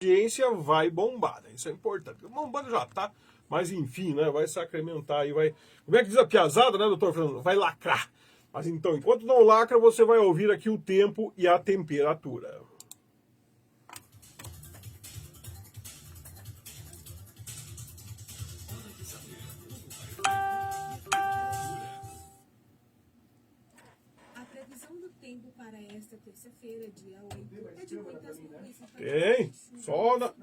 audiência vai bombar, né? Isso é importante. Bombando já tá, mas enfim, né? Vai sacramentar aí, vai... Como é que diz a piazada, né, doutor Fernando? Vai lacrar. Mas então, enquanto não lacra, você vai ouvir aqui o tempo e a temperatura. Tempo para esta terça-feira, dia 8, é de muitas nuvens. Tem, só na... Oeste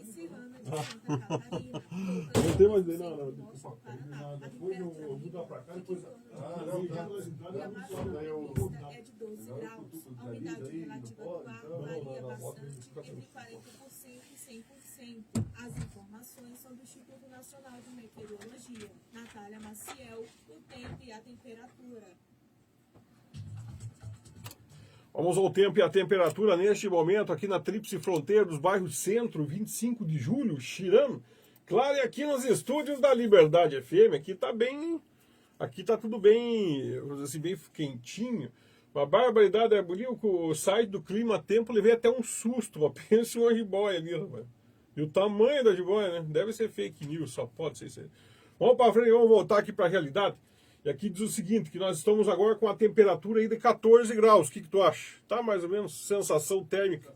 e Serrana de Santa Catarina. Não tem mais não, não. Depois eu vou mudar para cá, depois... E a máxima prevista é de 12 graus. A umidade relativa do ar varia bastante entre 40% e 100%. As informações são do Instituto Nacional de Meteorologia. Natália Maciel, o tempo e a temperatura. Vamos ao tempo e a temperatura neste momento aqui na Tríplice Fronteira dos bairros Centro, 25 de julho, Xirã. Claro, e aqui nos estúdios da Liberdade FM, aqui tá tudo bem, vamos dizer assim, bem quentinho. Uma barbaridade, é bonito, o site do Clima Tempo, levei até um susto, pensa uma jiboia ali, rapaz. E o tamanho da jiboia, né? Deve ser fake news, só pode ser isso aí. Vamos para frente, vamos voltar aqui para a realidade. E aqui diz o seguinte, que nós estamos agora com a temperatura aí de 14 graus. O que tu acha? Tá mais ou menos sensação térmica?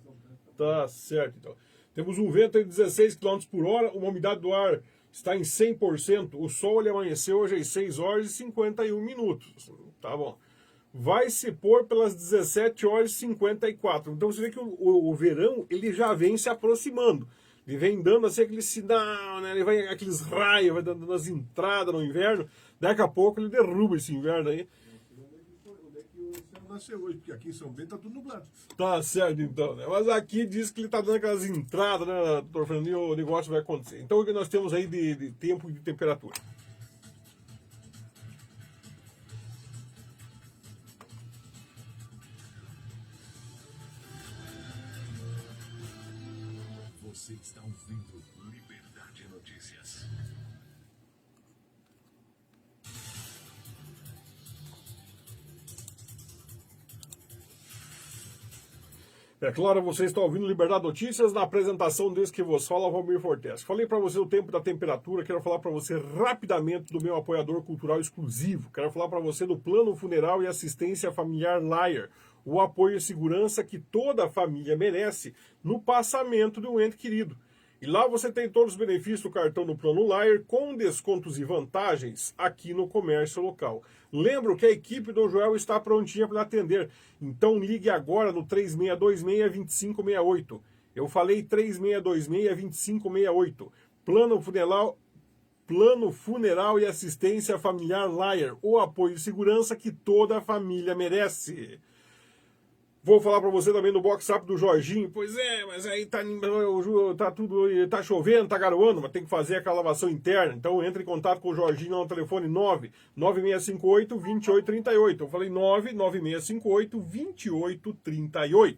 Tá certo, então. Temos um vento de 16 km por hora, uma umidade do ar está em 100%. O sol ele amanheceu hoje às 6 horas e 51 minutos. Tá bom. Vai se pôr pelas 17 horas e 54. Então você vê que o verão ele já vem se aproximando. Ele vem dando assim aquele sinal, né? Ele vai aqueles raios, vai dando as entradas no inverno. Daqui a pouco ele derruba esse inverno aí. Onde é que o céu nasceu hoje? Porque aqui em São Bento tá tudo nublado. Tá certo então, né? Mas aqui diz que ele tá dando aquelas entradas, né, doutor Fernando? E o negócio vai acontecer. Então o que nós temos aí de tempo e de temperatura? Você está ouvindo Liberdade Notícias. É claro, você está ouvindo Liberdade Notícias na apresentação desse que vos fala, Valmir Fortes. Falei para você o tempo da temperatura, quero falar para você rapidamente do meu apoiador cultural exclusivo. Quero falar para você do Plano Funeral e Assistência Familiar Laier, o apoio e segurança que toda família merece no passamento de um ente querido. E lá você tem todos os benefícios do cartão do Plano Laier, com descontos e vantagens aqui no comércio local. Lembro que a equipe do Joel está prontinha para atender. Então ligue agora no 3626-2568. Eu falei 3626-2568. Plano Funeral e Assistência Familiar Laier, o apoio e segurança que toda família merece. Vou falar para você também no WhatsApp do Jorginho. Pois é, mas aí tá chovendo, tá garoando, mas tem que fazer aquela lavação interna. Então entre em contato com o Jorginho no telefone 99658-2838. Eu falei 99658-2838.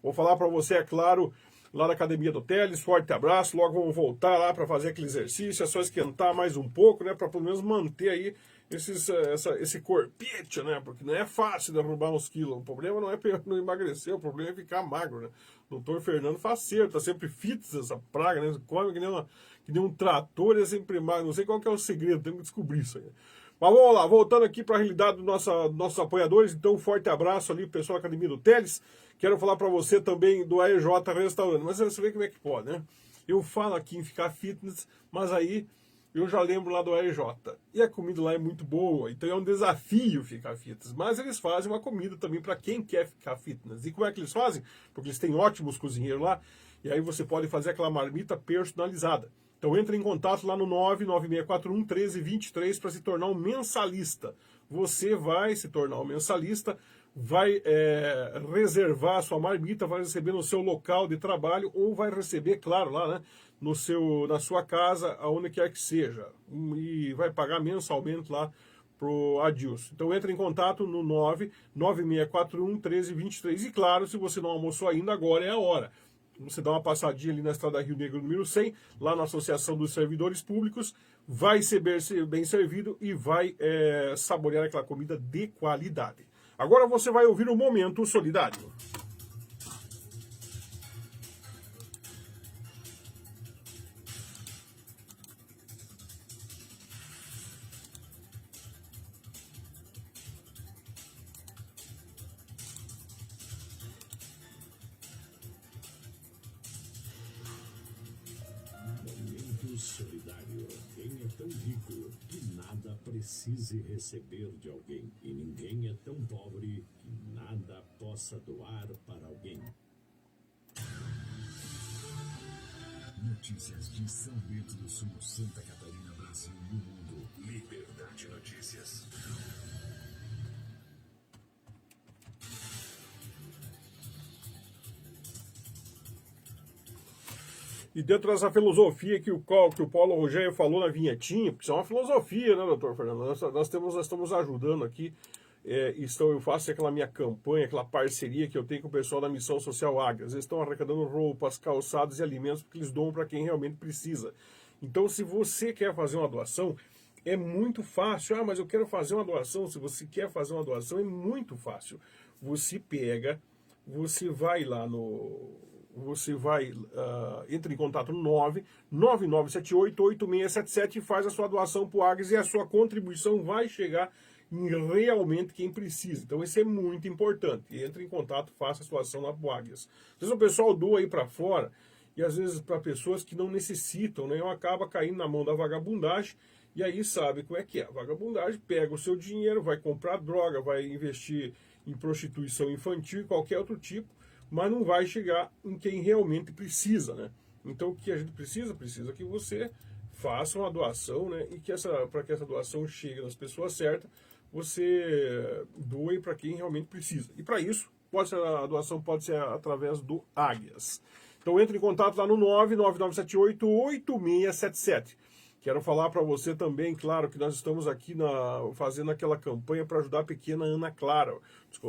Vou falar para você, é claro, lá na Academia do Teles. Forte abraço. Logo vamos voltar lá para fazer aquele exercício. É só esquentar mais um pouco, né? Para pelo menos manter aí esse corpete, né? Porque não é fácil derrubar uns quilos. O problema não é não emagrecer, o problema é ficar magro, né? O doutor Fernando faceiro, tá sempre fitness essa praga, né? Come que nem um trator e é sempre magro. Não sei qual que é o segredo, tem que descobrir isso aí. Mas vamos lá, voltando aqui para a realidade dos nossos apoiadores. Então, um forte abraço ali, pessoal da Academia do Teles. Quero falar para você também do AEJ Restaurante. Mas você vê como é que pode, né? Eu falo aqui em ficar fitness, mas aí eu já lembro lá do AEJ. E a comida lá é muito boa, então é um desafio ficar fitness. Mas eles fazem uma comida também para quem quer ficar fitness. E como é que eles fazem? Porque eles têm ótimos cozinheiros lá. E aí você pode fazer aquela marmita personalizada. Então entre em contato lá no 99641-1323 para se tornar um mensalista. Você vai se tornar um mensalista, vai reservar a sua marmita, vai receber no seu local de trabalho ou vai receber, claro, lá, né, na sua casa, aonde quer que seja. E vai pagar mensalmente lá pro Adilson. Então entre em contato no 99641-1323. E claro, se você não almoçou ainda, agora é a hora. Você dá uma passadinha ali na Estrada Rio Negro número 100, lá na Associação dos Servidores Públicos, vai ser bem servido e vai saborear aquela comida de qualidade. Agora você vai ouvir o Momento Solidário. solidário. Quem é tão rico que nada precise receber de alguém. E ninguém é tão pobre que nada possa doar para alguém. Notícias de São Bento do Sul, Santa Catarina, Brasil e o mundo. Liberdade Notícias. E dentro dessa filosofia que o Paulo Rogério falou na vinhetinha, porque isso é uma filosofia, né, doutor Fernando? Nós estamos ajudando aqui, eu faço aquela minha campanha, aquela parceria que eu tenho com o pessoal da Missão Social Águias. Eles estão arrecadando roupas, calçados e alimentos porque eles doam para quem realmente precisa. Então, se você quer fazer uma doação, é muito fácil. Ah, mas eu quero fazer uma doação. Se você quer fazer uma doação, é muito fácil. Você pega, você vai lá no... entra em contato no 999788677 e faz a sua doação para o Águias e a sua contribuição vai chegar em realmente quem precisa. Então isso é muito importante. Entre em contato, faça a sua doação lá para o Águias. Às vezes o pessoal doa aí para fora e às vezes para pessoas que não necessitam, né? Acaba caindo na mão da vagabundagem e aí sabe como é que é. A vagabundagem pega o seu dinheiro, vai comprar droga, vai investir em prostituição infantil e qualquer outro tipo, mas não vai chegar em quem realmente precisa, né? Então o que a gente precisa? Precisa que você faça uma doação, né? E que para que essa doação chegue nas pessoas certas, você doe para quem realmente precisa. E para isso, a doação pode ser através do Águias. Então entre em contato lá no 999788677. Quero falar para você também, claro, que nós estamos aqui fazendo aquela campanha para ajudar a pequena Ana Clara. O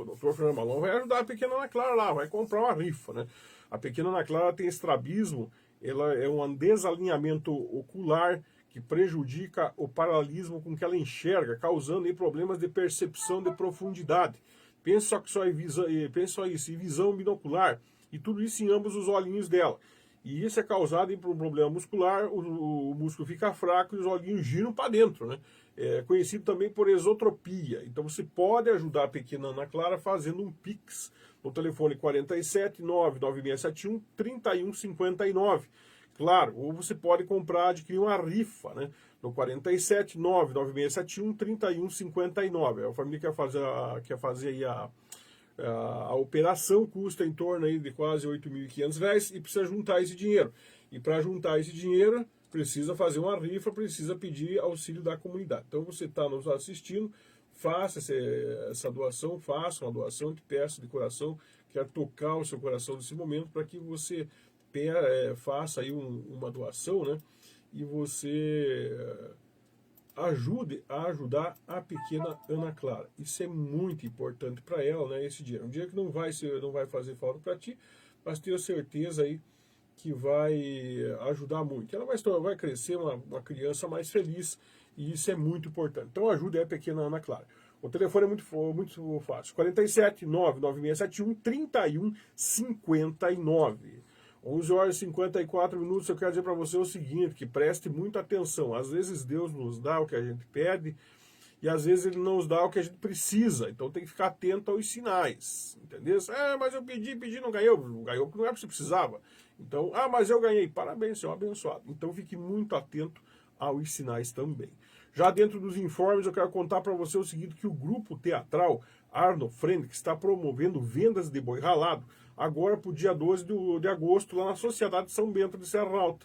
doutor Fernando Malon vai ajudar a pequena Ana Clara lá, vai comprar uma rifa, né? A pequena Ana Clara tem estrabismo, ela é um desalinhamento ocular que prejudica o paralelismo com que ela enxerga, causando aí problemas de percepção de profundidade. Pensa só isso, visão binocular, e tudo isso em ambos os olhinhos dela. E isso é causado por um problema muscular, o músculo fica fraco e os olhinhos giram para dentro, né? É conhecido também por esotropia. Então você pode ajudar a pequena Ana Clara fazendo um Pix no telefone 47 99671 3159. Claro, ou você pode adquirir uma rifa, né? No 47 99671 3159. A família quer fazer aí a operação custa em torno aí de quase R$ 8.500 e precisa juntar esse dinheiro. E para juntar esse dinheiro, precisa fazer uma rifa, precisa pedir auxílio da comunidade. Então você está nos assistindo, faça essa doação, faça uma doação, te peço de coração, quero tocar o seu coração nesse momento para que você faça aí uma doação, né? E você ajude a ajudar a pequena Ana Clara. Isso é muito importante para ela, né? Esse dinheiro. Um dia que não vai fazer falta para ti, mas tenho certeza aí que vai ajudar muito. Ela vai crescer uma criança mais feliz e isso é muito importante. Então ajude a pequena Ana Clara. O telefone é muito fácil. 47 99671 3159. 11 horas e 54 minutos, eu quero dizer para você o seguinte, que preste muita atenção. Às vezes Deus nos dá o que a gente pede e às vezes Ele não nos dá o que a gente precisa. Então tem que ficar atento aos sinais, entendeu? Mas eu pedi, não ganhou. Não ganhou porque não é porque você precisava. Então, mas eu ganhei. Parabéns, você é um abençoado. Então fique muito atento aos sinais também. Já dentro dos informes, eu quero contar para você o seguinte, que o grupo teatral Arno Friend, que está promovendo vendas de boi ralado, agora para o dia 12 de agosto, lá na Sociedade São Bento de Serra Alta.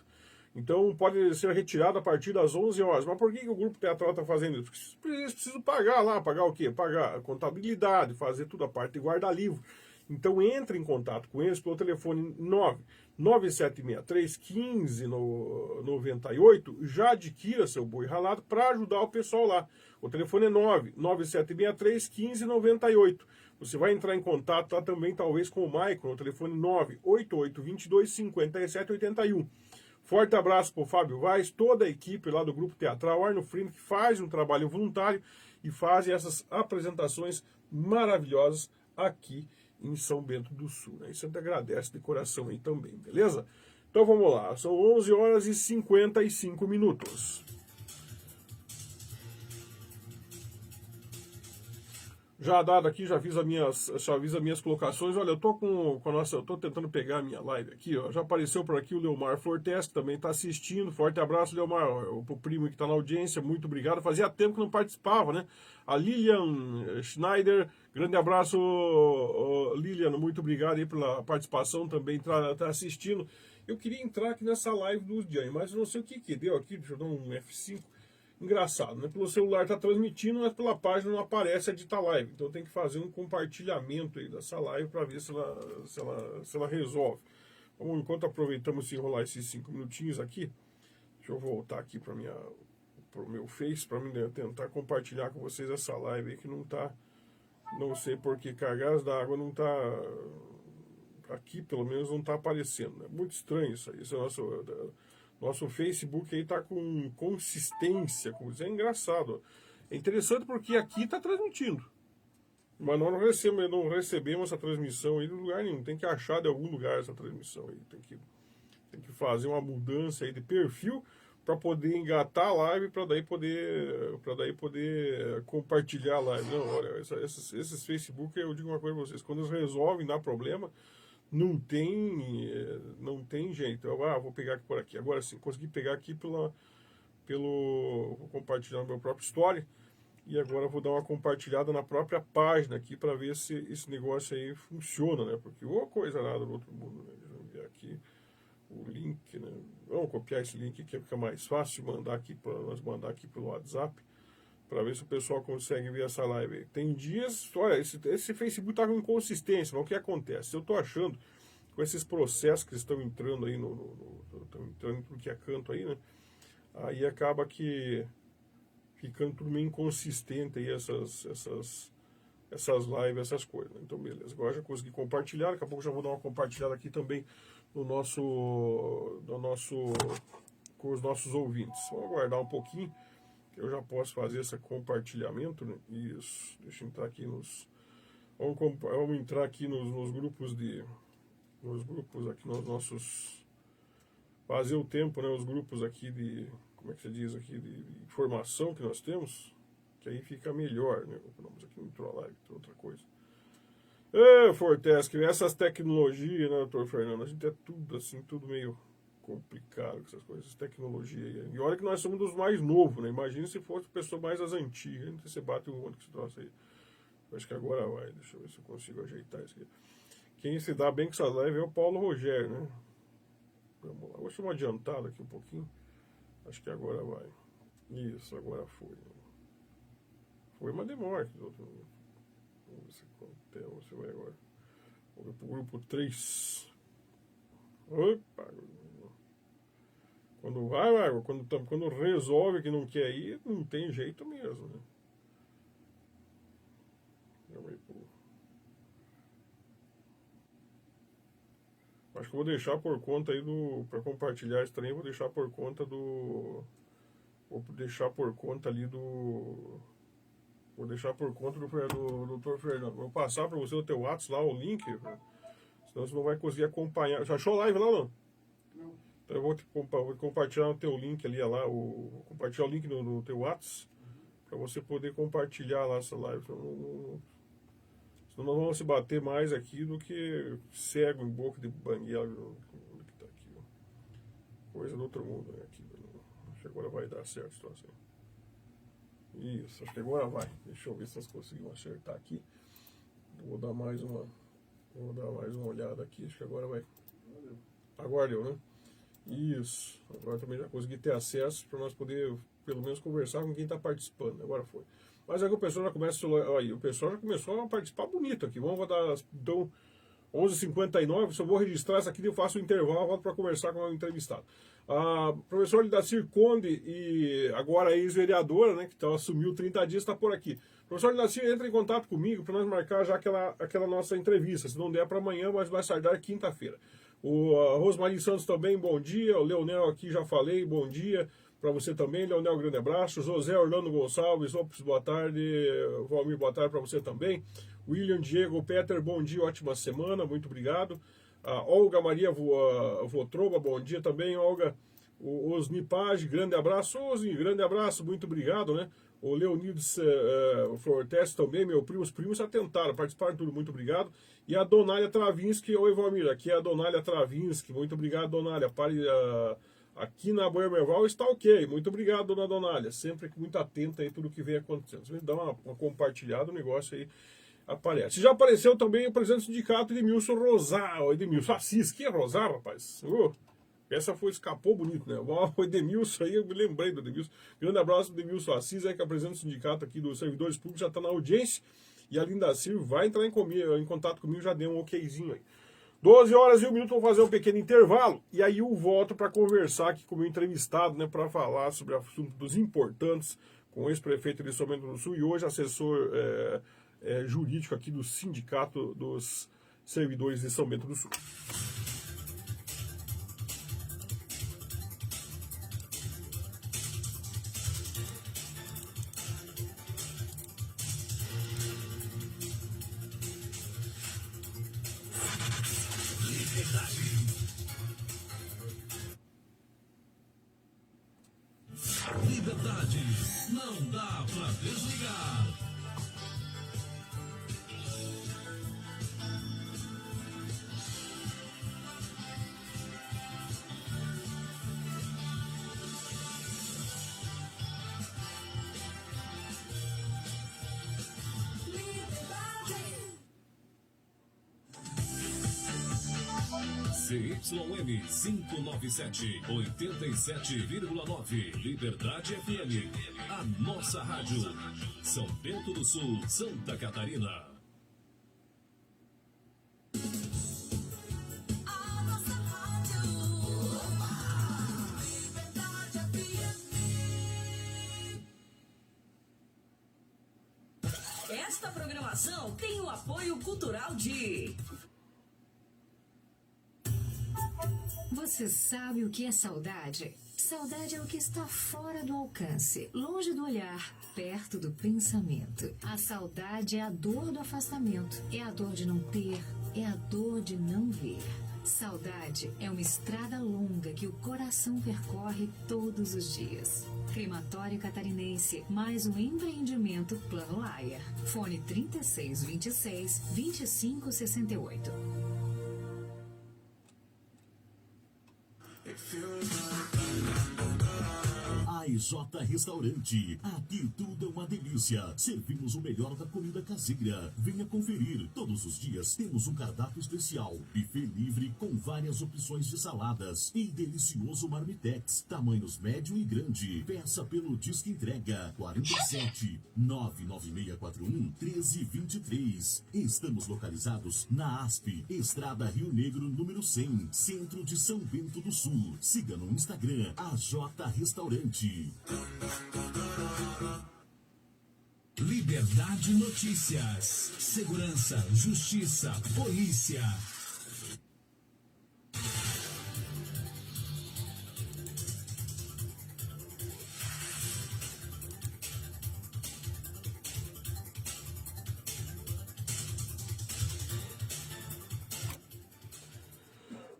Então pode ser retirado a partir das 11 horas. Mas por que o grupo teatral está fazendo isso? Porque eles precisam pagar lá. Pagar o quê? Pagar a contabilidade, fazer toda a parte de guarda-livro. Então entre em contato com eles pelo telefone 99763-1598. Já adquira seu boi ralado para ajudar o pessoal lá. O telefone é 99763-1598. Você vai entrar em contato lá também, talvez, com o Maicon, no telefone 98822-5781. Forte abraço para o Fábio Vaz, toda a equipe lá do Grupo Teatral Arno Friend, que faz um trabalho voluntário e fazem essas apresentações maravilhosas aqui em São Bento do Sul. Né? Isso a gente agradece de coração aí também, beleza? Então vamos lá, são 11 horas e 55 minutos. já dado aqui, já fiz as minhas colocações. Olha, eu tô eu tô tentando pegar a minha live aqui, ó. Já apareceu por aqui o Leomar Fortes, que também está assistindo. Forte abraço, Leomar, o primo que está na audiência, muito obrigado. Fazia tempo que não participava, né? A Lilian Schneider, grande abraço, Lilian, muito obrigado aí pela participação, também tá assistindo. Eu queria entrar aqui nessa live do Diane, mas eu não sei o que deu aqui, deixa eu dar um F5. Engraçado, né? Pelo celular está transmitindo, mas pela página não aparece a dita live. Então tem que fazer um compartilhamento aí dessa live para ver se ela resolve. Vamos, enquanto aproveitamos de enrolar esses 5 minutinhos aqui, deixa eu voltar aqui para o meu Face, para tentar compartilhar com vocês essa live aí que não sei por que cargas d'água não está, aqui pelo menos não está aparecendo. É muito estranho isso aí. Esse é o nosso Facebook aí tá com consistência, é engraçado. É interessante porque aqui está transmitindo, mas nós não recebemos essa transmissão aí de lugar nenhum. Tem que achar de algum lugar essa transmissão aí. Tem que fazer uma mudança aí de perfil para poder engatar a live, para daí poder compartilhar a live. Não, olha, esses Facebook, eu digo uma coisa para vocês, quando eles resolvem dar problema, não tem jeito. Vou pegar aqui por aqui. Agora sim, consegui pegar aqui vou compartilhar no meu próprio story. E agora vou dar uma compartilhada na própria página aqui para ver se esse negócio aí funciona, né? Porque coisa nada do outro mundo, né? Vamos ver aqui o link, né? Vamos copiar esse link que fica mais fácil de mandar aqui nós mandar aqui pelo WhatsApp, para ver se o pessoal consegue ver essa live aí. Tem dias, olha, esse Facebook tá com inconsistência, mas o que acontece? Eu tô achando, com esses processos que estão entrando aí estão entrando em tudo que é canto aí, né? Aí acaba que ficando tudo meio inconsistente aí essas lives, essas coisas. Então, beleza. Agora já consegui compartilhar, daqui a pouco já vou dar uma compartilhada aqui também com os nossos ouvintes. Vamos aguardar um pouquinho, eu já posso fazer esse compartilhamento, né? Isso, deixa eu entrar aqui vamos entrar aqui nos grupos aqui, nos nossos, fazer o tempo, né? Os grupos aqui como é que se diz aqui, de informação que nós temos, que aí fica melhor, né? Vamos aqui no entrou a live, tem outra coisa. Fortes, que essas tecnologias, né, doutor Fernando, a gente é tudo assim, tudo meio complicado com essas coisas, tecnologia. E olha que nós somos dos mais novos, né? Imagina se fosse pessoa mais as antigas. Não sei se você bate o olho que você trouxe aí. Eu acho que agora vai. Deixa eu ver se eu consigo ajeitar isso aqui. Quem se dá bem com essa live é o Paulo Rogério, né? Vamos lá. Vou chamar adiantado aqui um pouquinho. Acho que agora vai. Isso, agora foi. Foi, mas demora. Vamos ver se você vai agora. Vamos ver pro grupo 3. Opa! Quando vai, quando resolve que não quer ir, não tem jeito mesmo, né? Acho que eu vou deixar por conta aí para compartilhar esse trem, vou deixar por conta do Dr. Fernando. Vou passar para você o teu WhatsApp lá, o link, senão você não vai conseguir acompanhar. Já achou a live lá, não? Não. Então eu vou compartilhar o teu link ali, vou compartilhar o link no teu WhatsApp, para você poder compartilhar lá essa live. Senão nós vamos se bater mais aqui do que cego em boca de banguela. Que tá aqui, ó. Coisa do outro mundo, né? Aqui, acho que agora vai dar certo a situação. Isso, acho que agora vai. Deixa eu ver se nós conseguimos acertar aqui. Vou dar mais uma olhada aqui, acho que agora vai. Agora deu, né? Isso, agora também já consegui ter acesso para nós poder, pelo menos, conversar com quem está participando. Agora foi. Mas aí o pessoal já começou a participar bonito aqui. Vamos dar, então, 11h59, se eu vou registrar isso aqui, eu faço o intervalo, volto para conversar com o entrevistado. A professora Lidacir Conde, e agora ex-vereadora, né, que assumiu 30 dias, está por aqui. Professor Lidacir, entra em contato comigo para nós marcar já aquela nossa entrevista. Se não der para amanhã, mas vai sardar quinta-feira. A Rosmarie Santos também, bom dia. O Leonel aqui, já falei, bom dia. Para você também, Leonel, grande abraço. José Orlando Gonçalves, ops, boa tarde. Valmir, boa tarde para você também. William Diego Peter, bom dia, ótima semana, muito obrigado. A Olga Maria Votroba, bom dia também, Olga. O Osni Page, grande abraço. Osni, grande abraço, muito obrigado, né? O Leonides Flortes também, meu primo, os primos se atentaram, participaram tudo, muito obrigado. E a Donália Travinsky, oi Valmir, aqui é a Donália Travinsky, muito obrigado, Donália. Aqui na Boemerval está ok, muito obrigado, dona Donália, sempre muito atenta aí tudo que vem acontecendo. Você dá uma compartilhada, o negócio aí aparece. Já apareceu também o presidente do sindicato, Edmilson Rosar, Edmilson Assis, que é Rosar, rapaz? Essa escapou bonito, né? O Edmilson aí, eu me lembrei do Edmilson. Grande abraço do Edmilson Assis, que é o presidente do sindicato aqui dos servidores públicos, já está na audiência. E a Linda Silva vai entrar em contato comigo, já deu um okzinho aí. 12 horas e 1 minuto, vou fazer um pequeno intervalo. E aí eu volto para conversar aqui com o meu entrevistado, né? Para falar sobre assuntos importantes com o ex-prefeito de São Bento do Sul e hoje assessor jurídico aqui do Sindicato dos Servidores de São Bento do Sul. Liberdade, não dá pra desligar. CYM 597, 87,9. Liberdade FM. A nossa rádio. São Bento do Sul, Santa Catarina. A nossa rádio. Liberdade FM. Esta programação tem o apoio cultural de... Você sabe o que é saudade? Saudade é o que está fora do alcance, longe do olhar, perto do pensamento. A saudade é a dor do afastamento, é a dor de não ter, é a dor de não ver. Saudade é uma estrada longa que o coração percorre todos os dias. Crematório Catarinense, mais um empreendimento Plano Laia. Fone 3626-2568. AIJ Restaurante. Aqui tudo é uma delícia. Servimos o melhor da comida caseira. Venha conferir. Todos os dias temos um cardápio especial. Buffet livre com várias opções de saladas. E delicioso marmitex. Tamanhos médio e grande. Peça pelo Disque Entrega 47 99641 1323. Estamos localizados na ASP, Estrada Rio Negro, número 100, Centro de São Bento do Sul. Siga no Instagram AJ Restaurante. Liberdade Notícias. Segurança, justiça, polícia.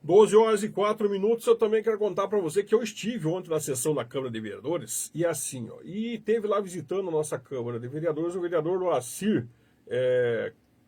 Doze horas e 4 minutos, eu também quero contar para você que eu estive ontem na sessão da Câmara de Vereadores e assim, ó, e teve lá visitando a nossa Câmara de Vereadores o vereador Loacir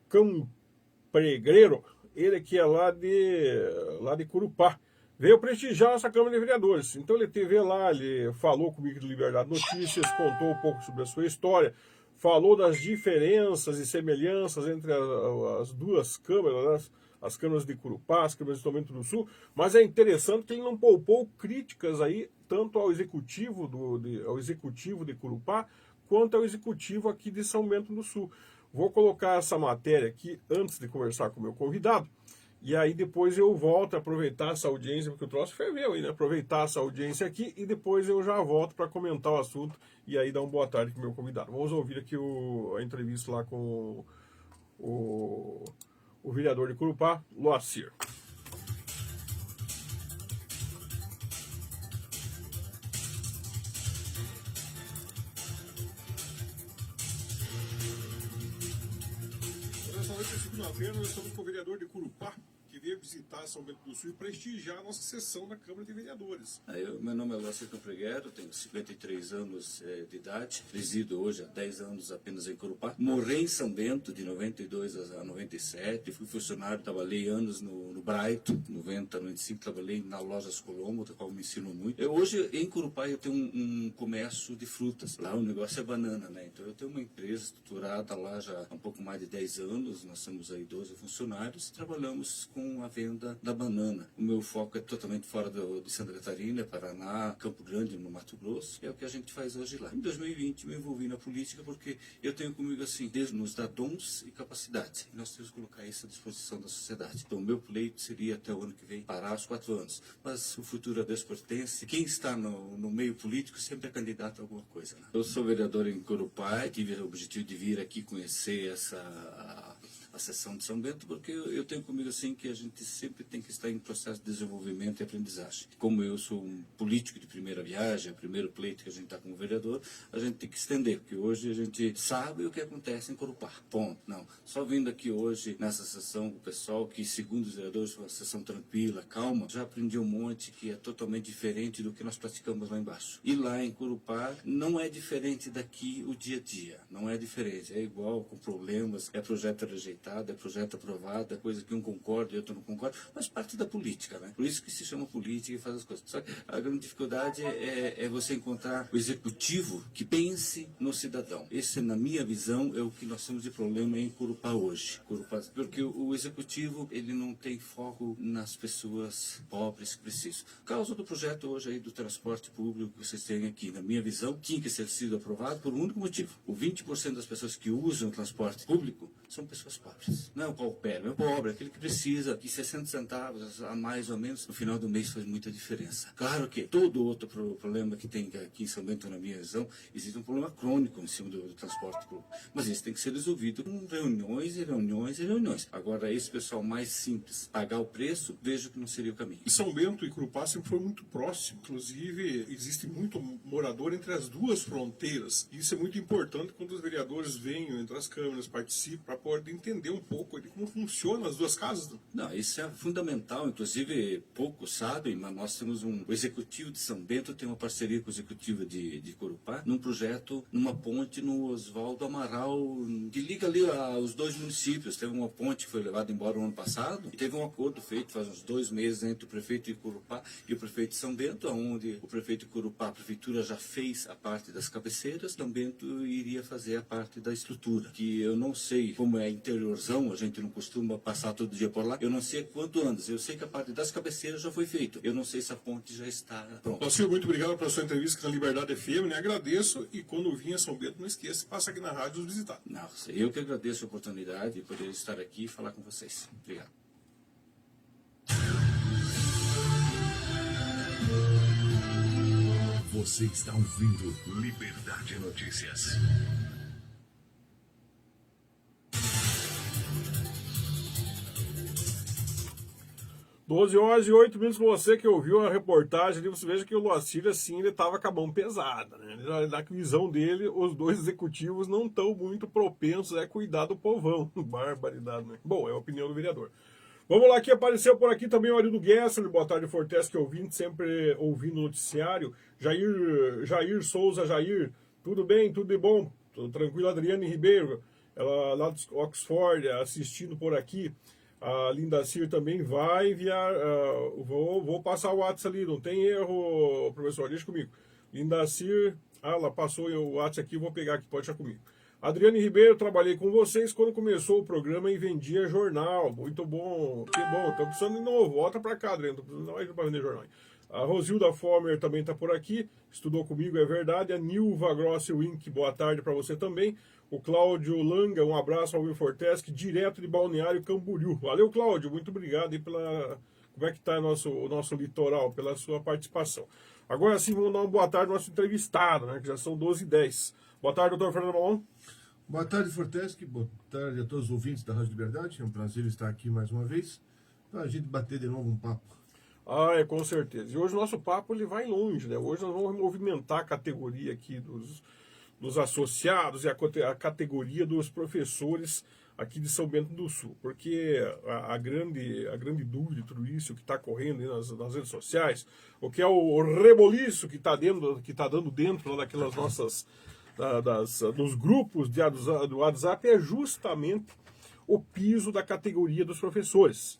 Campregreiro, ele que é lá de Curupá, veio prestigiar essa Câmara de Vereadores. Então ele teve lá, ele falou comigo de Liberdade Notícias, contou um pouco sobre a sua história, falou das diferenças e semelhanças entre as duas câmaras, né? As câmaras de Curupá, as câmaras de São Bento do Sul, mas é interessante que ele não poupou críticas aí, tanto ao executivo de Curupá, quanto ao executivo aqui de São Bento do Sul. Vou colocar essa matéria aqui antes de conversar com o meu convidado, e aí depois eu volto a aproveitar essa audiência, porque o troço ferveu aí, né? Aproveitar essa audiência aqui e depois eu já volto para comentar o assunto e aí dar uma boa tarde para o meu convidado. Vamos ouvir aqui a entrevista lá com o vereador de Curupá, Loacir. Nessa noite de segunda-feira, nós estamos com o vereador de Curupá, que vir visitar São Bento do Sul e prestigiar a nossa sessão da Câmara de Vereadores. Meu nome é Lacer Campreguero, tenho 53 anos de idade, resido hoje há 10 anos apenas em Corupá. Morei em São Bento de 92 a 97, fui funcionário, trabalhei anos no Braito, 90, 95, trabalhei na Lojas Colombo, da qual me ensinou muito. Hoje em Corupá eu tenho um comércio de frutas, lá o negócio é banana, né? Então eu tenho uma empresa estruturada lá já há um pouco mais de 10 anos, nós temos aí 12 funcionários, trabalhamos com a venda da banana. O meu foco é totalmente fora de Santa Catarina, Paraná, Campo Grande, no Mato Grosso, é o que a gente faz hoje lá. Em 2020 me envolvi na política porque eu tenho comigo assim, Deus nos dá dons e capacidades, e nós temos que colocar isso à disposição da sociedade. Então o meu pleito seria até o ano que vem parar os 4 anos, mas o futuro a Deus pertence. Quem está no meio político sempre é candidato a alguma coisa, né? Eu sou vereador em Corupá, tive o objetivo de vir aqui conhecer a sessão de São Bento, porque eu tenho comigo assim que a gente sempre tem que estar em processo de desenvolvimento e aprendizagem. Como eu sou um político de primeira viagem, o primeiro pleito que a gente está como vereador, a gente tem que estender, porque hoje a gente sabe o que acontece em Corupá. Ponto. Não. Só vindo aqui hoje nessa sessão com o pessoal, que segundo os vereadores foi uma sessão tranquila, calma, já aprendi um monte que é totalmente diferente do que nós praticamos lá embaixo. E lá em Corupá não é diferente daqui o dia a dia, não é diferente, é igual, com problemas, é projeto rejeitado, é projeto aprovado, é coisa que um concorda e outro não concorda, mas parte da política, né? Por isso que se chama política e faz as coisas. Só que a grande dificuldade é você encontrar o executivo que pense no cidadão. Esse, na minha visão, é o que nós temos de problema em Corupá hoje. Porque o executivo, ele não tem foco nas pessoas pobres que precisam. Causa do projeto hoje aí do transporte público que vocês têm aqui, na minha visão, tinha que ser sido aprovado por um único motivo. O 20% das pessoas que usam o transporte público são pessoas pobres. Não é o paupérrimo, é o pobre, aquele que precisa de 60 centavos a mais ou menos, no final do mês faz muita diferença. Claro que todo outro problema que tem aqui em São Bento, na minha visão, existe um problema crônico em cima do transporte público. Mas isso tem que ser resolvido com reuniões e reuniões e reuniões. Agora, esse pessoal mais simples, pagar o preço, vejo que não seria o caminho. E São Bento e Corupá sempre foi muito próximo. Inclusive, existe muito morador entre as duas fronteiras. E isso é muito importante quando os vereadores venham entre as câmaras, participam, para poder entender um pouco de como funcionam as duas casas. Não, isso é fundamental. Inclusive, poucos sabem, mas nós temos o Executivo de São Bento tem uma parceria com o Executivo de Corupá, num projeto, numa ponte no Oswaldo Amaral, que liga ali os dois municípios. Teve uma ponte que foi levada embora no ano passado, e teve um acordo feito faz uns 2 meses entre o prefeito de Corupá e o prefeito de São Bento, onde o prefeito de Corupá, a prefeitura já fez a parte das cabeceiras, São Bento iria fazer a parte da estrutura, que eu não sei como é interiorzão, a gente não costuma passar todo dia por lá, eu não sei quanto antes, eu sei que a parte das cabeceiras já foi feita, eu não sei se a ponte já está pronta. Lacer, muito obrigado pela sua entrevista aqui na Liberdade FM, né? Agradeço, e quando vir a São Bento, não esqueça, passa aqui na rádio nos visitar. Nossa, eu que agradeço a oportunidade de poder estar aqui e falar com vocês. Obrigado. Você está ouvindo Liberdade Notícias. Doze horas e 8 minutos, você que ouviu a reportagem ali, você veja que o Lacer, assim, ele estava com a mão pesada, né? Na visão dele, os dois executivos não estão muito propensos a cuidar do povão. Barbaridade, né? Bom, é a opinião do vereador. Vamos lá, que apareceu por aqui também o Arildo Gessler, boa tarde, Fortesque, ouvinte, sempre ouvindo o noticiário. Jair Souza, Jair, tudo bem, tudo de bom? Tudo tranquilo, Adriane Ribeiro, ela lá de Oxford, assistindo por aqui. A Lindacir também vai enviar, vou passar o WhatsApp ali, não tem erro, professor, deixa comigo. Lindacir, ela passou o WhatsApp aqui, vou pegar aqui, pode deixar comigo. Adriane Ribeiro, trabalhei com vocês quando começou o programa e vendia jornal, muito bom, que bom, tô precisando de novo, volta pra cá, Adriane, tô precisando mais para vender jornal. A Rosilda Former também está por aqui, estudou comigo, é verdade. A Nilva Grossi Wink, boa tarde para você também. O Cláudio Langa, um abraço ao Will Fortesque, direto de Balneário Camboriú. Valeu, Cláudio, muito obrigado aí pela... Como é que está o nosso litoral, pela sua participação. Agora sim, vamos dar uma boa tarde ao nosso entrevistado, né, que já são 12h10. Boa tarde, doutor Fernando Malon. Boa tarde, Fortesque. Boa tarde a todos os ouvintes da Rádio Liberdade. É um prazer estar aqui mais uma vez para a gente bater de novo um papo. Ah, é, com certeza. E hoje o nosso papo ele vai longe, né? Hoje nós vamos movimentar a categoria aqui dos associados e a categoria dos professores aqui de São Bento do Sul, porque a grande dúvida de tudo isso que está correndo aí nas redes sociais, o que é o reboliço que está dando dentro lá daquelas nossas dos grupos do WhatsApp é justamente o piso da categoria dos professores.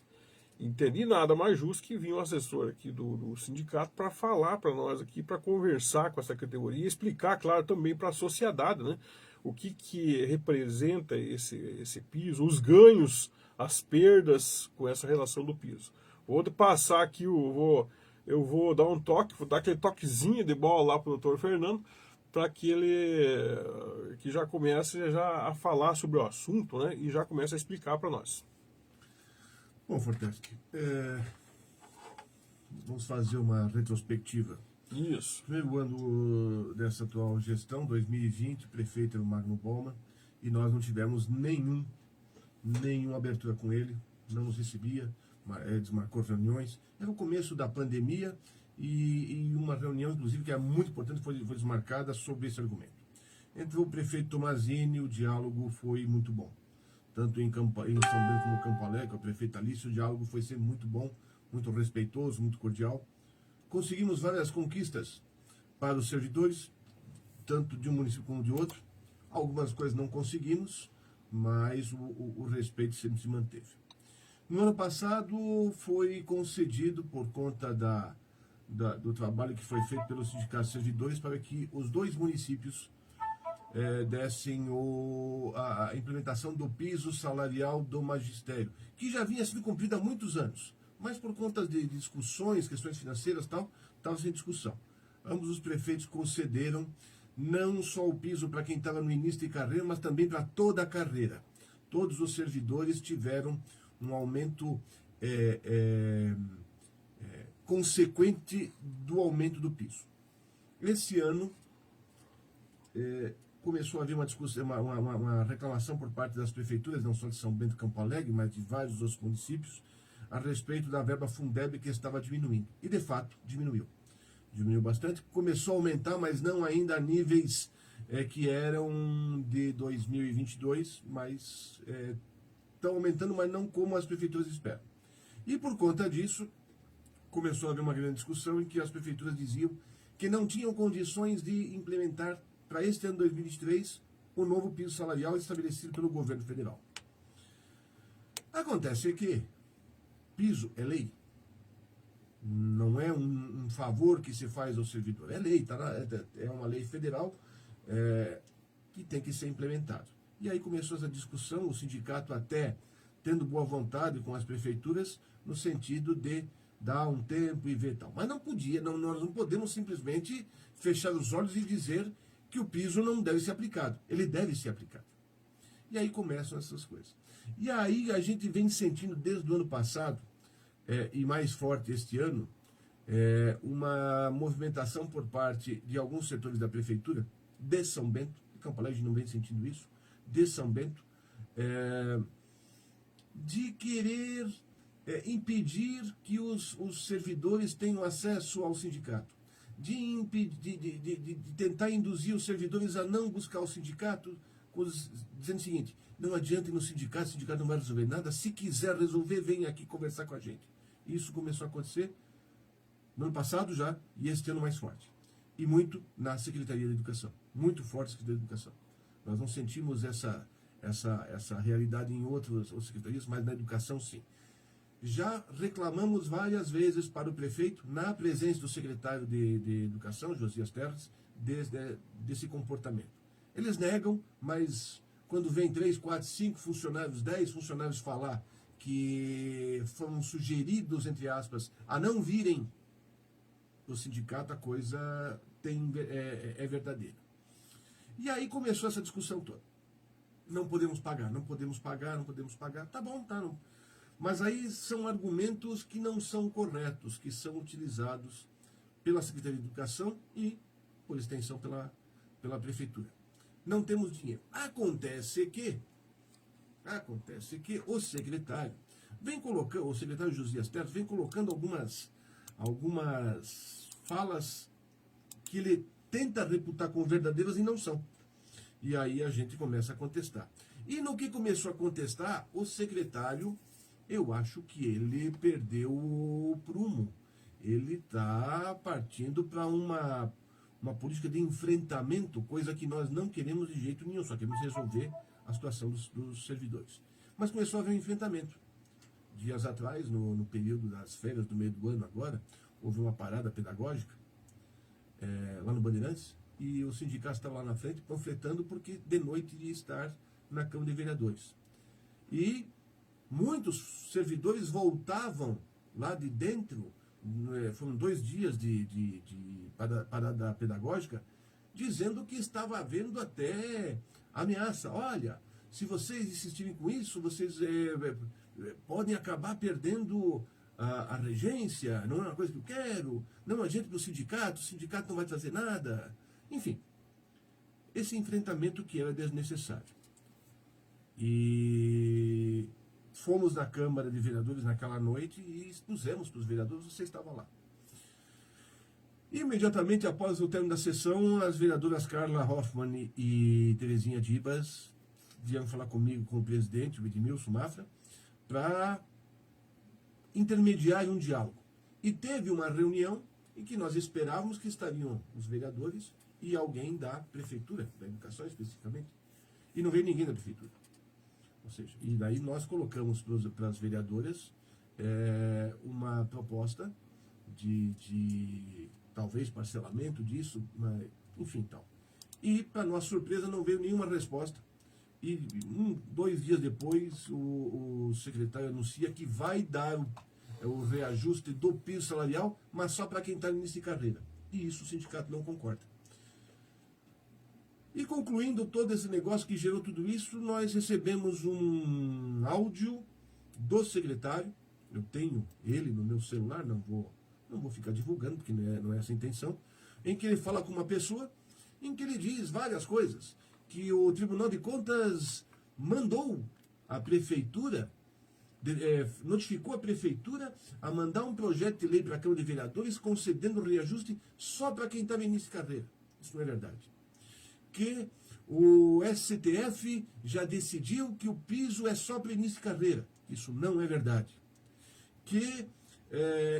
Entendi, nada mais justo que vir um assessor aqui do sindicato para falar para nós aqui, para conversar com essa categoria e explicar, claro, também para a sociedade, né? O que representa esse piso, os ganhos, as perdas com essa relação do piso. Vou passar aqui, eu vou dar um toque, vou dar aquele toquezinho de bola lá para o doutor Fernando, para que ele que já comece a falar sobre o assunto, né? E já comece a explicar para nós. Bom, Forteschi, vamos fazer uma retrospectiva. Isso. Primeiro ano dessa atual gestão, 2020, o prefeito era o Magno Bauman, e nós não tivemos nenhuma abertura com ele, não nos recebia, desmarcou reuniões. Era o começo da pandemia e uma reunião, inclusive, que é muito importante, foi desmarcada sobre esse argumento. Entrou o prefeito Tomazini, o diálogo foi muito bom. Tanto em São Bento como Campo Alegre, o prefeito Alice, o diálogo foi sempre muito bom, muito respeitoso, muito cordial. Conseguimos várias conquistas para os servidores, tanto de um município como de outro. Algumas coisas não conseguimos, mas o respeito sempre se manteve. No ano passado foi concedido, por conta do trabalho que foi feito pelo Sindicato de Servidores, para que os 2 municípios dessem a implementação do piso salarial do magistério, que já vinha sendo cumprido há muitos anos, mas por conta de discussões, questões financeiras e tal, estava sem discussão. Ambos os prefeitos concederam não só o piso para quem estava no início de carreira, mas também para toda a carreira. Todos os servidores tiveram um aumento consequente do aumento do piso. Esse ano começou a haver uma discussão, uma reclamação por parte das prefeituras, não só de São Bento e Campo Alegre, mas de vários outros municípios, a respeito da verba Fundeb que estava diminuindo. E, de fato, diminuiu. Diminuiu bastante, começou a aumentar, mas não ainda a níveis que eram de 2022, mas estão aumentando, mas não como as prefeituras esperam. E, por conta disso, começou a haver uma grande discussão em que as prefeituras diziam que não tinham condições de implementar para este ano 2023 o novo piso salarial estabelecido pelo governo federal. Acontece que piso é lei. Não é um favor que se faz ao servidor. É lei, é uma lei federal que tem que ser implementada. E aí começou essa discussão, o sindicato até tendo boa vontade com as prefeituras, no sentido de dar um tempo e ver tal. Mas não podia, nós não podemos simplesmente fechar os olhos e dizer que o piso não deve ser aplicado. Ele deve ser aplicado. E aí começam essas coisas. E aí a gente vem sentindo desde o ano passado, e mais forte este ano, uma movimentação por parte de alguns setores da prefeitura de São Bento, de Campo Alegre não vem sentindo isso, de São Bento, de querer impedir que os servidores tenham acesso ao sindicato, de tentar induzir os servidores a não buscar o sindicato, dizendo o seguinte: não adianta ir no sindicato, o sindicato não vai resolver nada, se quiser resolver, vem aqui conversar com a gente. Isso começou a acontecer no ano passado já, e este ano mais forte. E muito na Secretaria de Educação, muito forte a Secretaria de Educação. Nós não sentimos essa realidade em outras secretarias, mas na educação sim. Já reclamamos várias vezes para o prefeito, na presença do secretário de Educação, Josias Terras, desse comportamento. Eles negam, mas quando vem 3, 4, 5 funcionários, 10 funcionários falar que foram sugeridos, entre aspas, a não virem o sindicato, a coisa é verdadeira. E aí começou essa discussão toda. Não podemos pagar, não podemos pagar, não podemos pagar. Tá bom, tá. Não. Mas aí são argumentos que não são corretos, que são utilizados pela Secretaria de Educação e, por extensão, pela Prefeitura. Não temos dinheiro. Acontece que o secretário vem colocando, o secretário Josias Terras vem colocando algumas falas que ele tenta reputar como verdadeiras e não são. E aí a gente começa a contestar. E no que começou a contestar, o secretário, eu acho que ele perdeu o prumo. Ele está partindo para uma política de enfrentamento, coisa que nós não queremos de jeito nenhum, só queremos resolver a situação dos servidores. Mas começou a haver um enfrentamento. Dias atrás, no período das férias do meio do ano agora, houve uma parada pedagógica lá no Bandeirantes, e o sindicato estava lá na frente panfletando porque de noite iria estar na Câmara de Vereadores. E muitos servidores voltavam lá de dentro, foram 2 dias de parada pedagógica, dizendo que estava havendo até ameaça. Olha, se vocês insistirem com isso, vocês podem acabar perdendo a regência, não é uma coisa que eu quero, não adianta para o sindicato não vai trazer nada. Enfim, esse enfrentamento que era desnecessário. E fomos na Câmara de Vereadores naquela noite e expusemos para os vereadores, você estava lá. Imediatamente após o término da sessão, as vereadoras Carla Hoffmann e Terezinha Dibas vieram falar comigo, com o presidente, o Edmilson Mafra, para intermediar em um diálogo. E teve uma reunião em que nós esperávamos que estariam os vereadores e alguém da prefeitura, da educação especificamente, e não veio ninguém da prefeitura. Ou seja, e daí nós colocamos para as vereadoras uma proposta de talvez parcelamento disso, mas, enfim, tal. E, para nossa surpresa, não veio nenhuma resposta. E 2 dias depois, o secretário anuncia que vai dar o reajuste do piso salarial, mas só para quem está no início de carreira. E isso o sindicato não concorda. E concluindo todo esse negócio que gerou tudo isso, nós recebemos um áudio do secretário. Eu tenho ele no meu celular, não vou ficar divulgando, porque não é essa a intenção, em que ele fala com uma pessoa, em que ele diz várias coisas, que o Tribunal de Contas mandou a prefeitura, notificou a prefeitura a mandar um projeto de lei para a Câmara de Vereadores concedendo reajuste só para quem estava em início de carreira. Isso não é verdade. Que o STF já decidiu que o piso é só para início de carreira. Isso não é verdade. Que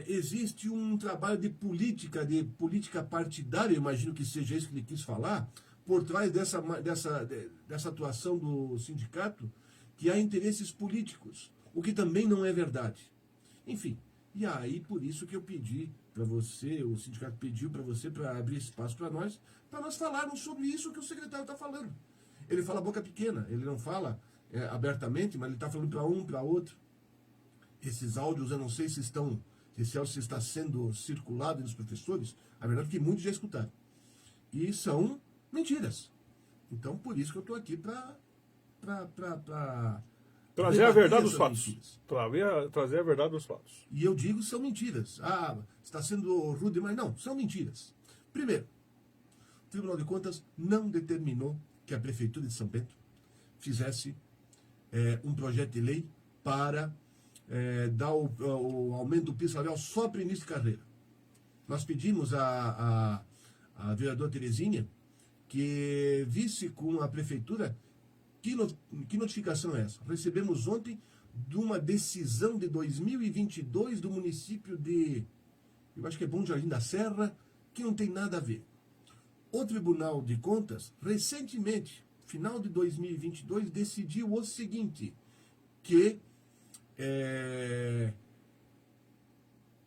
existe um trabalho de política partidária, eu imagino que seja isso que ele quis falar, por trás dessa atuação do sindicato, que há interesses políticos, o que também não é verdade. Enfim, e aí por isso que eu pedi para você, o sindicato pediu para você para abrir espaço para nós falarmos sobre isso que o secretário está falando. Ele fala boca pequena, ele não fala abertamente, mas ele está falando para um, para outro. Esses áudios, eu não sei se esse áudio está sendo circulado entre os professores, a verdade é que muitos já escutaram. E são mentiras. Então, por isso que eu estou aqui para trazer a verdade dos fatos. Trazer a verdade dos fatos. E eu digo são mentiras. Está sendo rude, mas não, são mentiras. Primeiro, o Tribunal de Contas não determinou que a Prefeitura de São Bento fizesse um projeto de lei para dar o aumento do piso salarial só para início de carreira. Nós pedimos a vereadora Terezinha que visse com a Prefeitura que notificação é essa. Recebemos ontem de uma decisão de 2022 do município de, eu acho que é Bom Jardim da Serra, que não tem nada a ver. O Tribunal de Contas, recentemente, final de 2022, decidiu o seguinte, que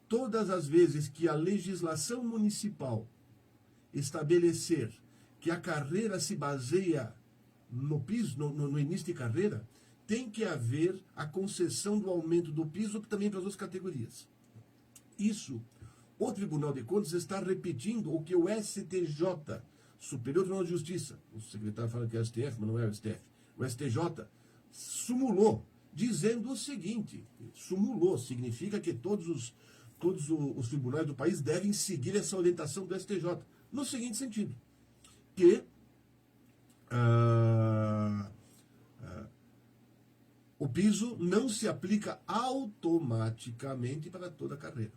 todas as vezes que a legislação municipal estabelecer que a carreira se baseia no piso, no início de carreira, tem que haver a concessão do aumento do piso também para as outras categorias. Isso, o Tribunal de Contas está repetindo o que o STJ, Superior Tribunal de Justiça, o secretário fala que é o STF, mas não é o STF, o STJ, sumulou, dizendo o seguinte, sumulou, significa que todos os tribunais do país devem seguir essa orientação do STJ, no seguinte sentido, que o piso não se aplica automaticamente para toda a carreira.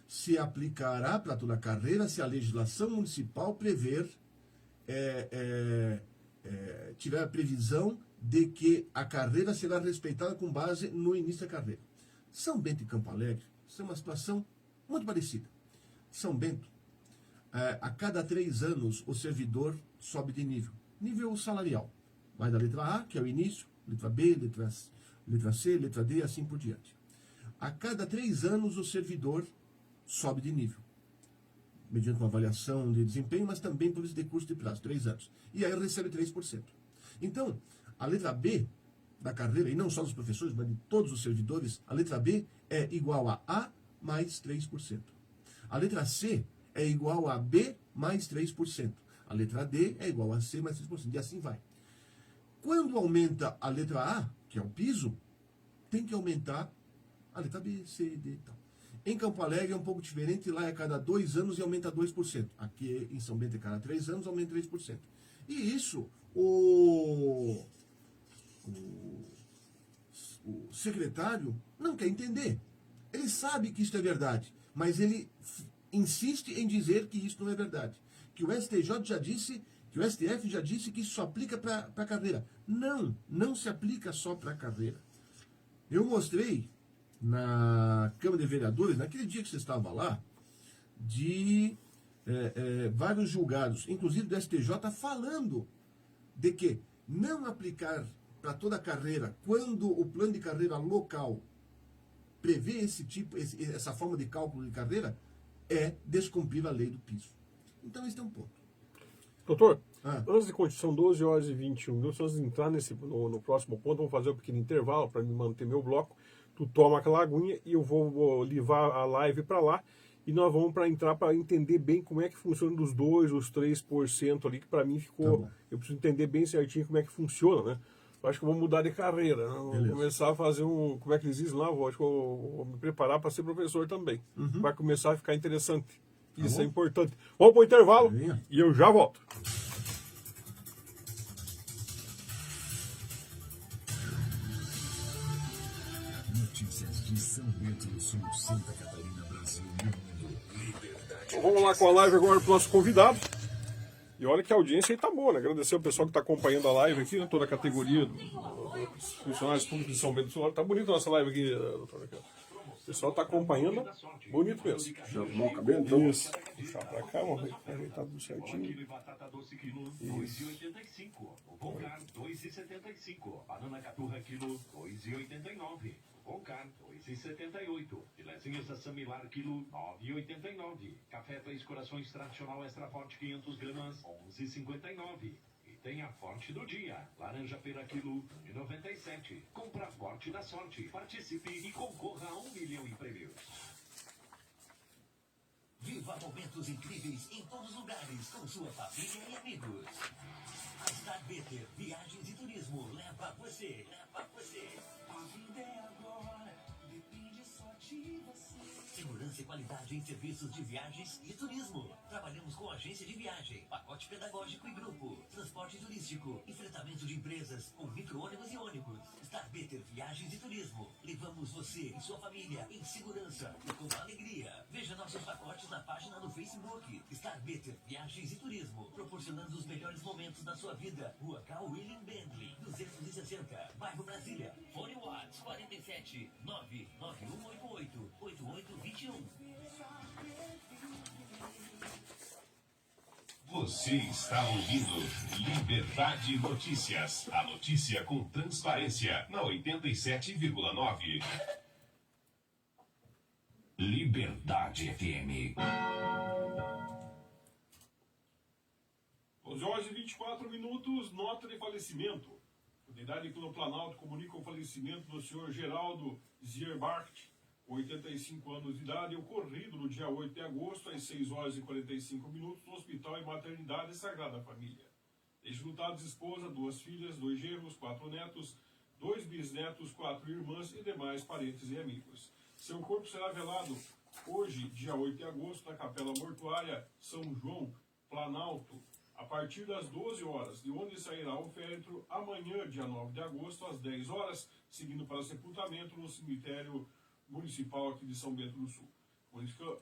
Se aplicará para toda a carreira se a legislação municipal prever, tiver a previsão de que a carreira será respeitada com base no início da carreira. São Bento e Campo Alegre são uma situação muito parecida. São Bento, a cada 3 anos o servidor sobe de nível salarial. Vai da letra A, que é o início, letra B, letra C, letra D, assim por diante. A cada 3 anos o servidor sobe de nível, mediante uma avaliação de desempenho, mas também por esse decurso de prazo, 3 anos. E aí recebe 3%. Então, a letra B da carreira, e não só dos professores, mas de todos os servidores, a letra B é igual a A mais 3%. A letra C é igual a B mais 3%. A letra D é igual a C mais 3%. E assim vai. Quando aumenta a letra A, que é o piso, tem que aumentar a letra B, C, D e tal. Em Campo Alegre é um pouco diferente, lá é a cada 2 anos e aumenta 2%. Aqui em São Bento é cada 3 anos, aumenta 3%. E isso, o secretário não quer entender. Ele sabe que isso é verdade, mas ele insiste em dizer que isso não é verdade. Que o STJ já disse, que o STF já disse que isso só aplica para a carreira. Não se aplica só para a carreira. Eu mostrei na Câmara de Vereadores, naquele dia que você estava lá, de vários julgados, inclusive do STJ, falando de que não aplicar para toda a carreira, quando o plano de carreira local prevê essa forma de cálculo de carreira, é descumprir a lei do piso. Então, esse é um ponto. Doutor, antes de continuar, são 12 horas e 21 minutos, antes de entrar no próximo ponto, vamos fazer um pequeno intervalo para me manter meu bloco. Tu toma aquela aguinha e eu vou levar a live para lá e nós vamos entrar para entender bem como é que funciona dos 2%, os 3% ali, que para mim ficou... Tá, eu preciso entender bem certinho como é que funciona, né? Eu acho que eu vou mudar de carreira, né? Vou começar a fazer como é que eles dizem lá, acho que eu vou me preparar para ser professor também. Vai começar a ficar interessante. Isso é importante. Vamos para o intervalo e eu já volto. Notícias de São Bento do Sul, Santa Catarina, Brasil e o mundo. Então, vamos lá com a live agora para o nosso convidado. E olha que a audiência aí tá boa, né? Agradecer ao pessoal que está acompanhando a live aqui, né? Toda a categoria dos funcionários públicos de São Bento do Sul. Tá bonita a nossa live aqui, doutor. O pessoal está acompanhando, bonito mesmo. Já arrumou o cabelo, então? Isso. Puxar para cá, vamos ver que ajeitar tudo certinho. Batata doce quilo, 2,85. Concar, 2,75. Banana caturra quilo, 2,89. Concar, 2,78. Filezinhos da Samilar quilo, 9,89. Café Três Corações tradicional extra forte 500 gramas, 11,59. Tem a Forte do Dia. Laranja pera quilo, 1,97. Compra Forte da Sorte. Participe e concorra a 1 milhão em prêmios. Viva momentos incríveis em todos os lugares com sua família e amigos. A Star Better Viagens e Turismo leva você. A vida é agora, depende só de você. Segurança e qualidade em serviços de viagens e turismo. Trabalhamos com agência de viagem, pacote pedagógico e grupo, transporte turístico, enfrentamento de empresas com micro-ônibus e ônibus. Star Better Viagens e Turismo. Levamos você e sua família em segurança e com alegria. Veja nossos pacotes na página do Facebook. Star Better Viagens e Turismo. Proporcionando os melhores momentos da sua vida. Rua Carl William Bentley, 260, bairro Brasília. Fone Watts 47 99188 8821. Você está ouvindo Liberdade Notícias. A notícia com transparência na 87,9. Liberdade FM. 11 horas e 24 minutos, nota de falecimento. A unidade aqui no Planalto comunica o falecimento do senhor Geraldo Zierbart, 85 anos de idade, ocorrido no dia 8 de agosto, às 6 horas e 45 minutos, no Hospital e Maternidade Sagrada Família. Enlutados, esposa, 2 filhas, 2 genros, 4 netos, 2 bisnetos, 4 irmãs e demais parentes e amigos. Seu corpo será velado hoje, dia 8 de agosto, na Capela Mortuária São João, Planalto, a partir das 12 horas, de onde sairá o féretro amanhã, dia 9 de agosto, às 10 horas, seguindo para sepultamento no cemitério municipal aqui de São Bento do Sul.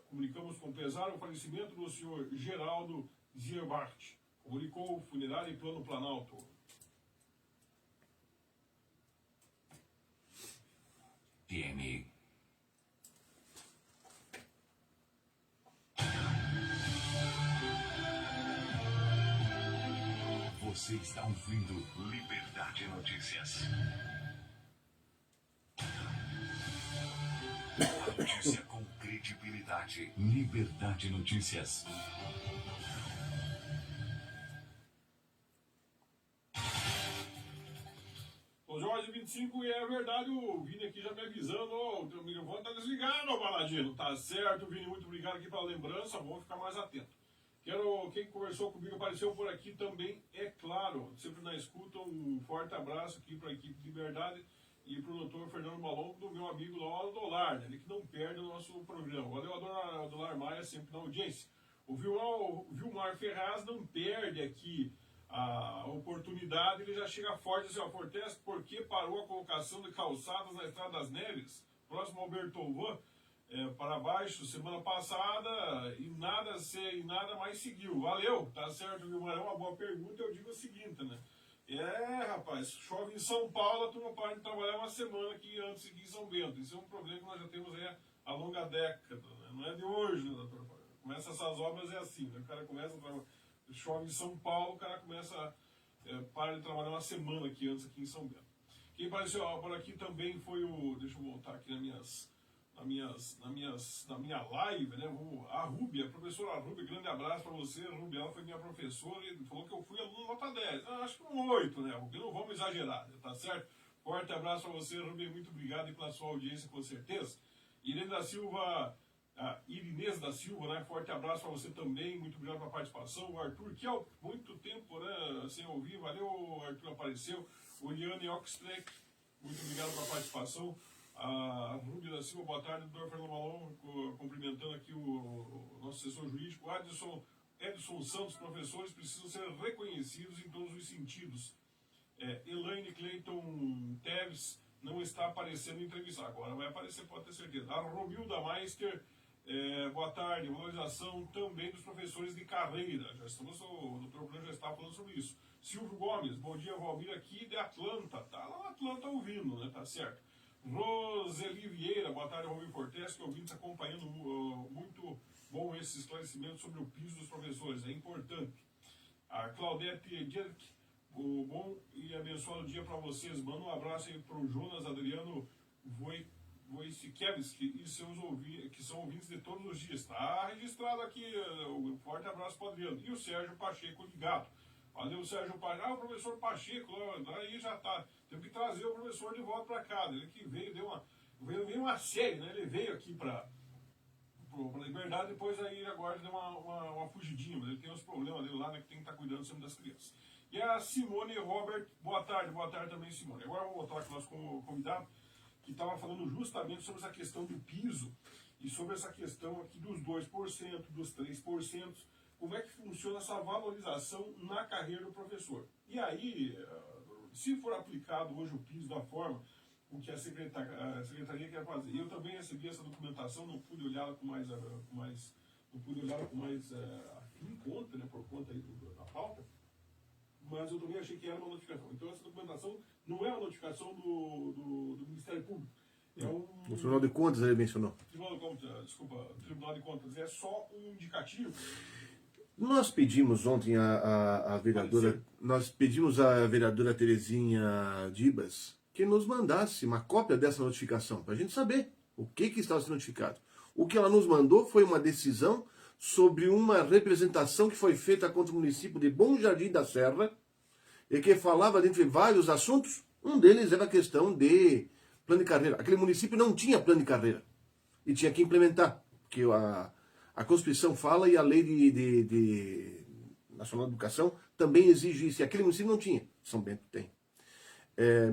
Comunicamos com pesar o falecimento do senhor Geraldo Zierbart. Comunicou o Funerário e Plano Planalto. Você está ouvindo Liberdade Notícias. A notícia com credibilidade. Liberdade Notícias. Ô Jorge 25, e é verdade, o Vini aqui já me avisando, o teu microfone tá desligado, ô Baladino. Tá certo, Vini, muito obrigado aqui pela lembrança, vamos ficar mais atento. Quem conversou comigo apareceu por aqui também, é claro, sempre na escuta, um forte abraço aqui para a equipe de Liberdade e para o doutor Fernando Malongo, do meu amigo lá, o Dolar, né, ele que não perde o nosso programa. Valeu, a Dolar Maia, sempre na audiência. O Vilmar Ferraz não perde aqui a oportunidade, ele já chega forte assim, ó, Fortes, por que parou a colocação de calçadas na Estrada das Neves, próximo ao Bertovan, para baixo, semana passada, e nada mais seguiu. Valeu, tá certo, Vilmar, é uma boa pergunta, eu digo o seguinte, né? Rapaz, chove em São Paulo, a turma para de trabalhar uma semana aqui antes aqui em São Bento. Isso é um problema que nós já temos aí há longa década, né? Não é de hoje, né, doutor? Começa essas obras, é assim, né? O cara começa a trabalhar, chove em São Paulo, o cara começa para de trabalhar uma semana aqui antes aqui em São Bento. Quem apareceu por aqui também foi o, deixa eu voltar aqui na minha live, né? A Rúbia, a professora Rúbia, grande abraço para você. A Rúbia, ela foi minha professora e falou que eu fui aluno nota 10. Acho que um 8, né, Rúbia? Não vamos exagerar, tá certo? Forte abraço para você, Rúbia, muito obrigado pela sua audiência, com certeza. Irinês da Silva, né? Forte abraço para você também, muito obrigado pela participação. O Arthur, que há muito tempo, né, sem ouvir, valeu, Arthur apareceu. O Liane Oxfleck, muito obrigado pela participação. A Rúbia da Silva, boa tarde, doutor Fernando Malon, cumprimentando aqui o nosso assessor jurídico. Edson Santos, professores precisam ser reconhecidos em todos os sentidos. Elaine Clayton Teves não está aparecendo em entrevista. Agora vai aparecer, pode ter certeza. A Romilda Meister, boa tarde. Valorização também dos professores de carreira. O doutor Bruno já está falando sobre isso. Silvio Gomes, bom dia, Valmir, aqui de Atlanta. Tá lá na Atlanta ouvindo, né? Tá certo. Roseli Vieira, boa tarde, Romir Fortes, que ouvinte acompanhando muito bom esse esclarecimento sobre o piso dos professores, é importante. A Claudete Dirk, o bom e abençoado dia para vocês. Manda um abraço aí para o Jonas Adriano Wojciechowski e seus que são ouvintes de todos os dias. Está registrado aqui, um forte abraço para o Adriano. E o Sérgio Pacheco ligado. Valeu, Sérgio Pacheco. O professor Pacheco, aí já está. Temos que trazer o professor de volta para cá. Ele que veio, veio uma série, né? Ele veio aqui para Liberdade, depois aí agora deu uma fugidinha, mas ele tem uns problemas dele lá, né? Que tem que estar cuidando sempre das crianças. E a Simone Robert, boa tarde também, Simone. Agora vamos voltar com o nosso convidado, que estava falando justamente sobre essa questão do piso e sobre essa questão aqui dos 2%, dos 3%. Como é que funciona essa valorização na carreira do professor? E aí, se for aplicado hoje o piso da forma o que a secretaria quer fazer, eu também recebi essa documentação, não pude olhá-la com mais em conta, né, por conta aí da pauta, mas eu também achei que era uma notificação. Então essa documentação não é uma notificação do Ministério Público. No Tribunal de Contas ele mencionou. Tribunal de Contas, é só um indicativo. Nós pedimos ontem a vereadora, Terezinha Dibas que nos mandasse uma cópia dessa notificação, para a gente saber o que estava sendo notificado. O que ela nos mandou foi uma decisão sobre uma representação que foi feita contra o município de Bom Jardim da Serra, e que falava, dentre vários assuntos, um deles era a questão de plano de carreira. Aquele município não tinha plano de carreira, e tinha que implementar, porque a Constituição fala e a Lei de Nacional de Educação também exige isso, e aquele município não tinha, São Bento tem.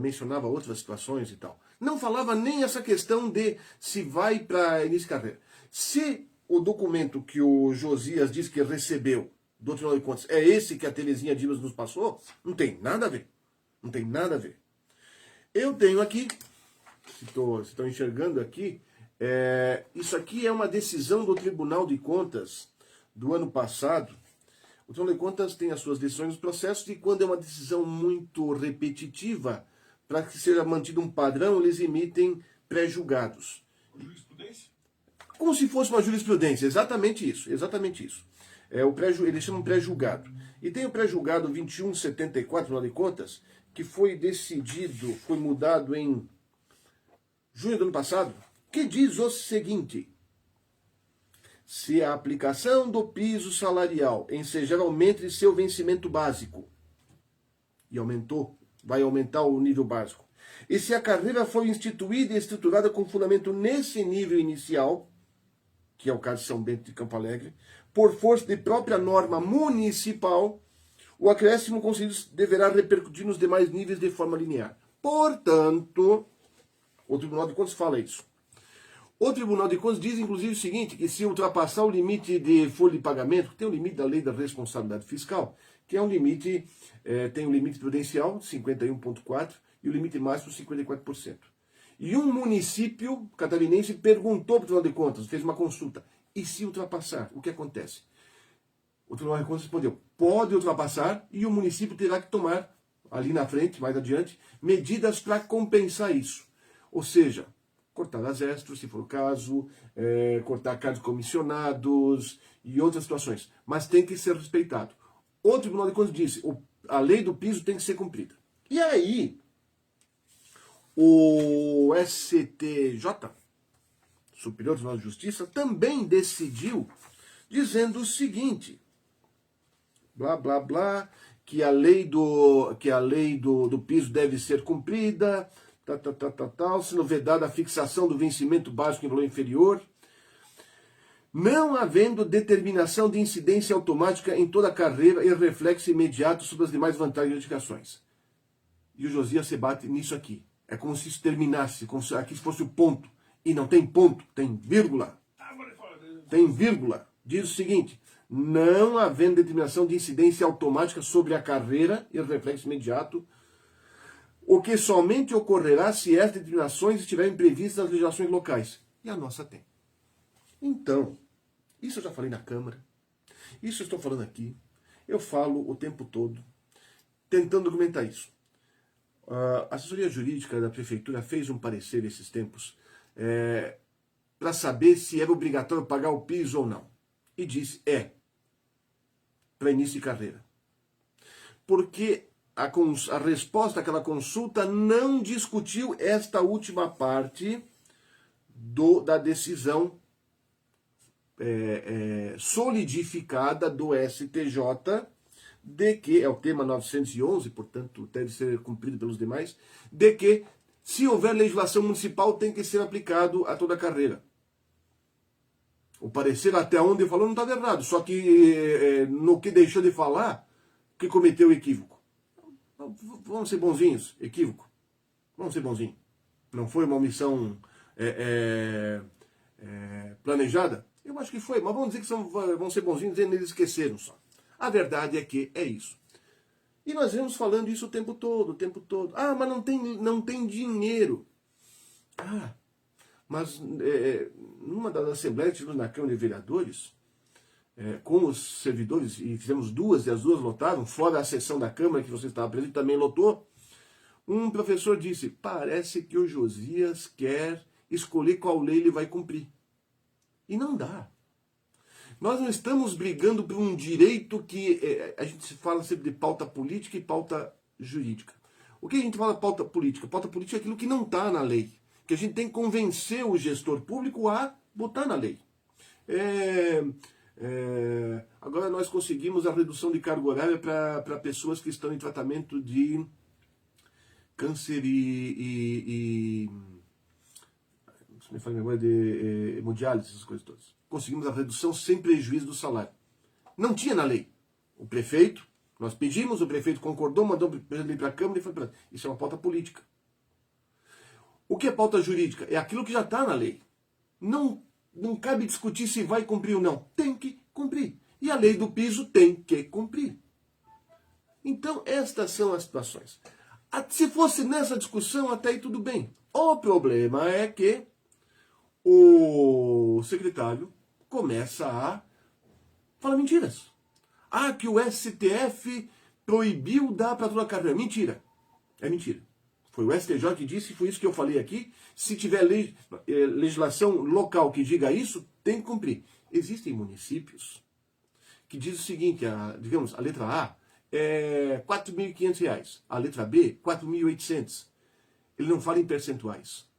Mencionava outras situações e tal. Não falava nem essa questão de se vai para início de carreira. Se o documento que o Josias disse que recebeu do Tribunal de Contas é esse que a Terezinha Dibas nos passou, não tem nada a ver. Não tem nada a ver. Eu tenho aqui, se estão enxergando aqui, isso aqui é uma decisão do Tribunal de Contas do ano passado. O Tribunal de Contas tem as suas decisões nos processos e quando é uma decisão muito repetitiva, para que seja mantido um padrão, eles emitem pré-julgados. Jurisprudência? Como se fosse uma jurisprudência, exatamente isso, exatamente isso. Eles chamam pré-julgado. E tem o pré-julgado 2174, afinal de contas, que foi decidido, foi mudado em junho do ano passado, que diz o seguinte: se a aplicação do piso salarial ensejar aumento de seu vencimento básico, e aumentou, vai aumentar o nível básico, e se a carreira for instituída e estruturada com fundamento nesse nível inicial, que é o caso de São Bento de Campo Alegre, por força de própria norma municipal, o acréscimo concedido deverá repercutir nos demais níveis de forma linear. Portanto, o Tribunal de Contas fala isso. O Tribunal de Contas diz, inclusive, o seguinte, que se ultrapassar o limite de folha de pagamento, tem o limite da lei da responsabilidade fiscal, que é um limite, tem o limite prudencial, 51,4%, e o limite máximo, 54%. E um município catarinense perguntou para o Tribunal de Contas, fez uma consulta, e se ultrapassar, o que acontece? O Tribunal de Contas respondeu, pode ultrapassar e o município terá que tomar, ali na frente, mais adiante, medidas para compensar isso. Ou seja, cortar as extras, se for o caso, cortar cargos comissionados e outras situações. Mas tem que ser respeitado. O Tribunal de Contas disse, a lei do piso tem que ser cumprida. E aí, o STJ, Superior Tribunal de Justiça, também decidiu, dizendo o seguinte, blá, blá, blá, que a lei do piso deve ser cumprida, sendo vedada a fixação do vencimento básico em valor inferior, não havendo determinação de incidência automática em toda a carreira e reflexo imediato sobre as demais vantagens e gratificações. E o Josias se bate nisso aqui. É como se isso terminasse, como se aqui fosse o ponto. E não tem ponto, tem vírgula. Tem vírgula. Diz o seguinte, não havendo determinação de incidência automática sobre a carreira e reflexo imediato, o que somente ocorrerá se estas determinações estiverem previstas nas legislações locais. E a nossa tem. Então, isso eu já falei na Câmara, isso eu estou falando aqui, eu falo o tempo todo, tentando documentar isso. A assessoria jurídica da Prefeitura fez um parecer esses tempos para saber se era obrigatório pagar o piso ou não. E disse, para início de carreira. Porque a resposta àquela consulta não discutiu esta última parte da decisão solidificada do STJ, de que, é o tema 911, portanto deve ser cumprido pelos demais, de que se houver legislação municipal tem que ser aplicado a toda a carreira. O parecer até onde falou não estava errado, só que no que deixou de falar, que cometeu equívoco. Vamos ser bonzinhos, equívoco. Vamos ser bonzinhos. Não foi uma omissão planejada? Eu acho que foi, mas vamos dizer que vão ser bonzinhos dizendo que eles esqueceram só. A verdade é que é isso. E nós vemos falando isso o tempo todo, o tempo todo. Ah, mas não tem dinheiro. Ah, mas numa das assembleias que tivemos na Câmara de Vereadores, com os servidores, e fizemos duas, e as duas lotaram, fora a sessão da Câmara que você estava presente, também lotou, um professor disse, parece que o Josias quer escolher qual lei ele vai cumprir. E não dá. Nós não estamos brigando por um direito que a gente fala sempre de pauta política e pauta jurídica. O que a gente fala de pauta política? Pauta política é aquilo que não está na lei, que a gente tem que convencer o gestor público a botar na lei. Agora nós conseguimos a redução de carga horária para pessoas que estão em tratamento de câncer e me fala memória de hemodiálise, essas coisas todas. Conseguimos a redução sem prejuízo do salário. Não tinha na lei. O prefeito, nós pedimos, o prefeito concordou, mandou o presidente para a Câmara e foi para... Isso é uma pauta política. O que é pauta jurídica? É aquilo que já está na lei. Não cabe discutir se vai cumprir ou não. Tem que cumprir. E a lei do piso tem que cumprir. Então, estas são as situações. Se fosse nessa discussão, até aí tudo bem. O problema é que o secretário começa a falar mentiras. Ah, que o STF proibiu dar para toda a carreira. Mentira. É mentira. Foi o STJ que disse, foi isso que eu falei aqui. Se tiver legislação local que diga isso, Tem que cumprir. Existem municípios que dizem o seguinte, digamos, a letra A é R$ 4.500, a letra B, R$ 4.800. Ele não fala em percentuais.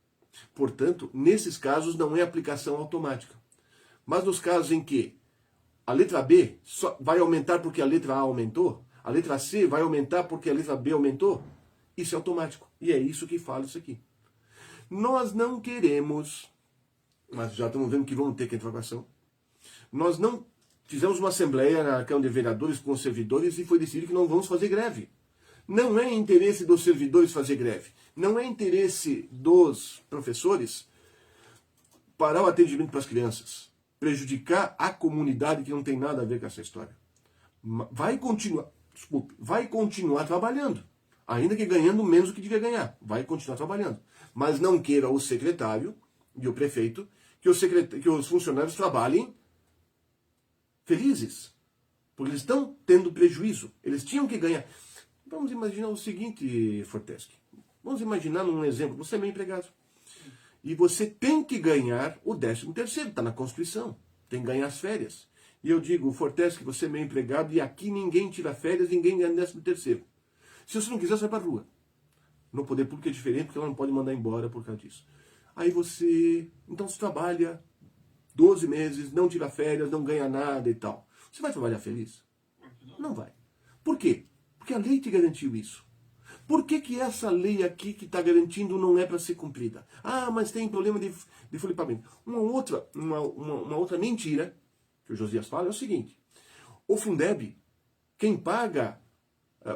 Portanto, nesses casos não é aplicação automática. Mas nos casos em que a letra B só vai aumentar porque a letra A aumentou, a letra C vai aumentar porque a letra B aumentou, isso é automático. E é isso que fala isso aqui. Nós não queremos, mas já estamos vendo que vamos ter que entrar com ação. Nós não fizemos uma assembleia na Câmara de Vereadores com os servidores e foi decidido que não vamos fazer greve. Não é interesse dos servidores fazer greve. Não é interesse dos professores parar o atendimento para as crianças, prejudicar a comunidade que não tem nada a ver com essa história. Vai continuar trabalhando, ainda que ganhando menos do que devia ganhar. Vai continuar trabalhando. Mas não queira o secretário e o prefeito que os funcionários trabalhem felizes, porque eles estão tendo prejuízo. Eles tinham que ganhar. Vamos imaginar o seguinte, Forteschi. Vamos imaginar um exemplo. Você é meio empregado. E você tem que ganhar o 13º. Está na Constituição. Tem que ganhar as férias. E eu digo, Forteschi, você é meio empregado e aqui ninguém tira férias, ninguém ganha 13º. Se você não quiser, você vai para a rua. No poder público é diferente, porque ela não pode mandar embora por causa disso. Aí você, então você trabalha 12 meses, não tira férias, não ganha nada e tal. Você vai trabalhar feliz? Não vai. Por quê? Porque a lei te garantiu isso. Por que essa lei aqui que está garantindo não é para ser cumprida? Ah, mas tem problema de folha de pagamento. Uma outra mentira que o Josias fala é o seguinte. O Fundeb, quem paga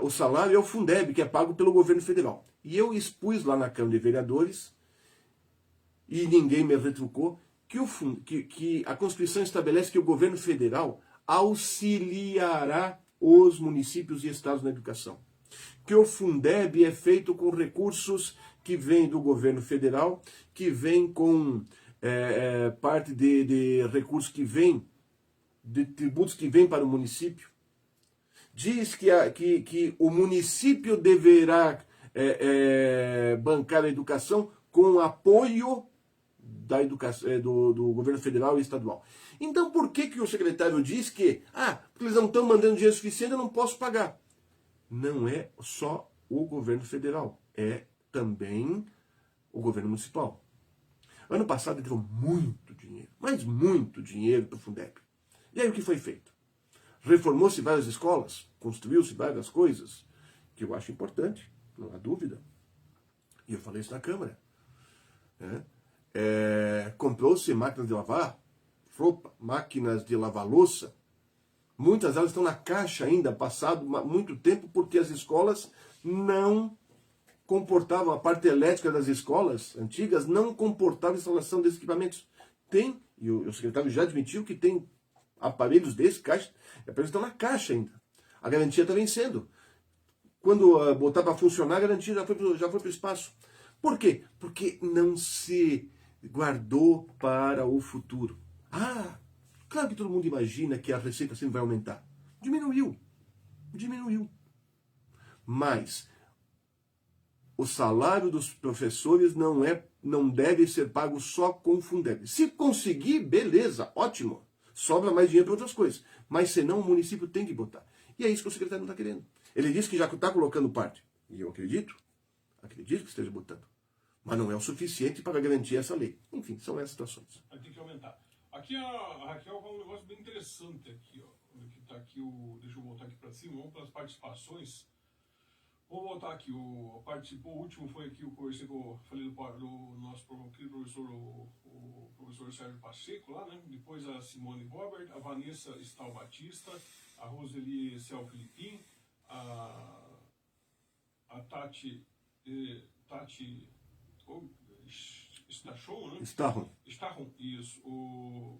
o salário é o Fundeb, que é pago pelo governo federal. E eu expus lá na Câmara de Vereadores, e ninguém me retrucou, que a Constituição estabelece que o governo federal auxiliará os municípios e estados na educação. Que o Fundeb é feito com recursos que vêm do governo federal, que vem com parte de recursos que vêm, de tributos que vêm para o município. Diz que o município deverá bancar a educação com apoio da educação, do governo federal e estadual. Então por que o secretário diz que porque eles não estão mandando dinheiro suficiente, eu não posso pagar? Não é só o governo federal, é também o governo municipal. Ano passado entrou muito dinheiro, mas muito dinheiro para o Fundeb. E aí o que foi feito? Reformou-se várias escolas, construiu-se várias coisas, que eu acho importante, não há dúvida. E eu falei isso na Câmara. Comprou-se máquinas de lavar roupa, máquinas de lavar louça. Muitas delas estão na caixa ainda, passado muito tempo, porque as escolas não comportavam, a parte elétrica das escolas antigas não comportava a instalação desses equipamentos. Tem, e o secretário já admitiu que tem aparelhos desses, aparelhos estão na caixa ainda. A garantia está vencendo. Quando botar para funcionar, a garantia já foi para o espaço. Por quê? Porque não se guardou para o futuro. Claro que todo mundo imagina que a receita sempre vai aumentar. Diminuiu. Mas o salário dos professores não deve ser pago só com o Fundeb. Se conseguir, beleza, ótimo. Sobra mais dinheiro para outras coisas. Mas senão o município tem que botar. E é isso que o secretário não está querendo. Ele diz que já está colocando parte. E eu acredito que esteja botando. Mas não é o suficiente para garantir essa lei. Enfim, são essas situações. Vai ter que aumentar. Aqui a Raquel fala um negócio bem interessante aqui, ó. Que tá aqui deixa eu voltar aqui para cima, vamos para as participações. Vou voltar aqui, participou, o último foi aqui, falei do nosso querido professor, o professor Sérgio Pacheco lá, né? Depois a Simone Robert, a Vanessa Stal Batista, a Roseli Cel Filipim, a Tati Stachon, né? Stachon, isso. O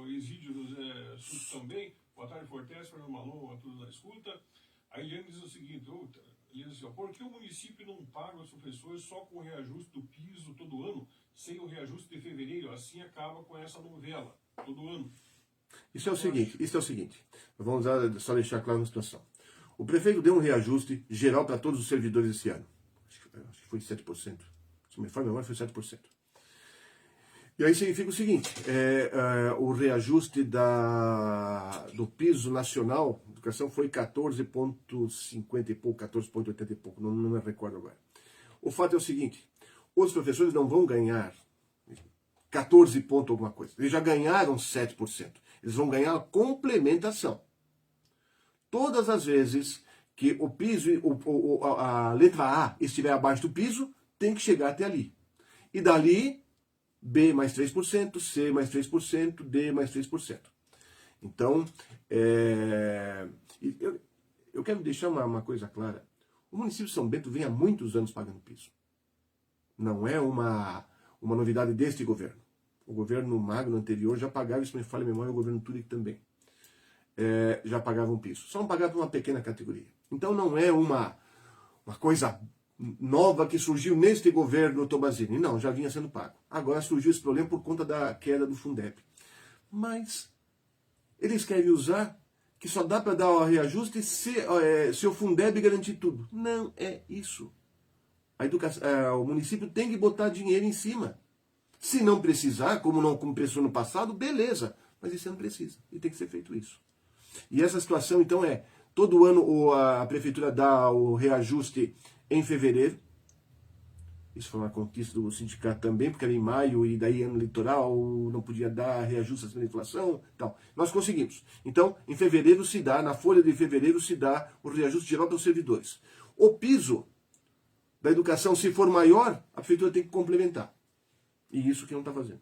Exídio José Sus também. Boa tarde, Fortes, Fernando Malon, a todos na escuta. A Eliane diz o seguinte, por que o município não paga os professores só com o reajuste do piso todo ano, sem o reajuste de fevereiro? Assim acaba com essa novela, todo ano. Isso é o seguinte, vamos só deixar claro uma situação. O prefeito deu um reajuste geral para todos os servidores esse ano. Acho que foi 7%. Se me for a memória, foi 7%. E aí significa o seguinte, o reajuste do piso nacional de educação foi 14,50 e pouco, 14,80 e pouco, não me recordo agora. O fato é o seguinte, os professores não vão ganhar 14 ponto alguma coisa, eles já ganharam 7%, eles vão ganhar a complementação. Todas as vezes que o piso, a letra A estiver abaixo do piso, tem que chegar até ali. E dali, B mais 3%, C mais 3%, D mais 3%. Então, eu quero deixar uma coisa clara. O município de São Bento vem há muitos anos pagando piso. Não é uma novidade deste governo. O governo Magno anterior já pagava, isso me falha a memória, o governo Turic também. Já pagavam piso. Só não pagava uma pequena categoria. Então não é uma coisa nova que surgiu neste governo Tomazini. Não, já vinha sendo pago. Agora surgiu esse problema por conta da queda do Fundeb. Mas eles querem usar que só dá para dar o reajuste se o Fundeb garantir tudo. Não é isso. O município tem que botar dinheiro em cima. Se não precisar, como precisou no passado, beleza. Mas isso não precisa. E tem que ser feito isso. E essa situação, então, todo ano a prefeitura dá o reajuste em fevereiro. Isso foi uma conquista do sindicato também, porque era em maio e daí ano eleitoral não podia dar reajuste acima da inflação. Então, nós conseguimos. Então, em fevereiro se dá, na folha de fevereiro se dá o reajuste geral para os servidores. O piso da educação, se for maior, a prefeitura tem que complementar. E isso que não está fazendo.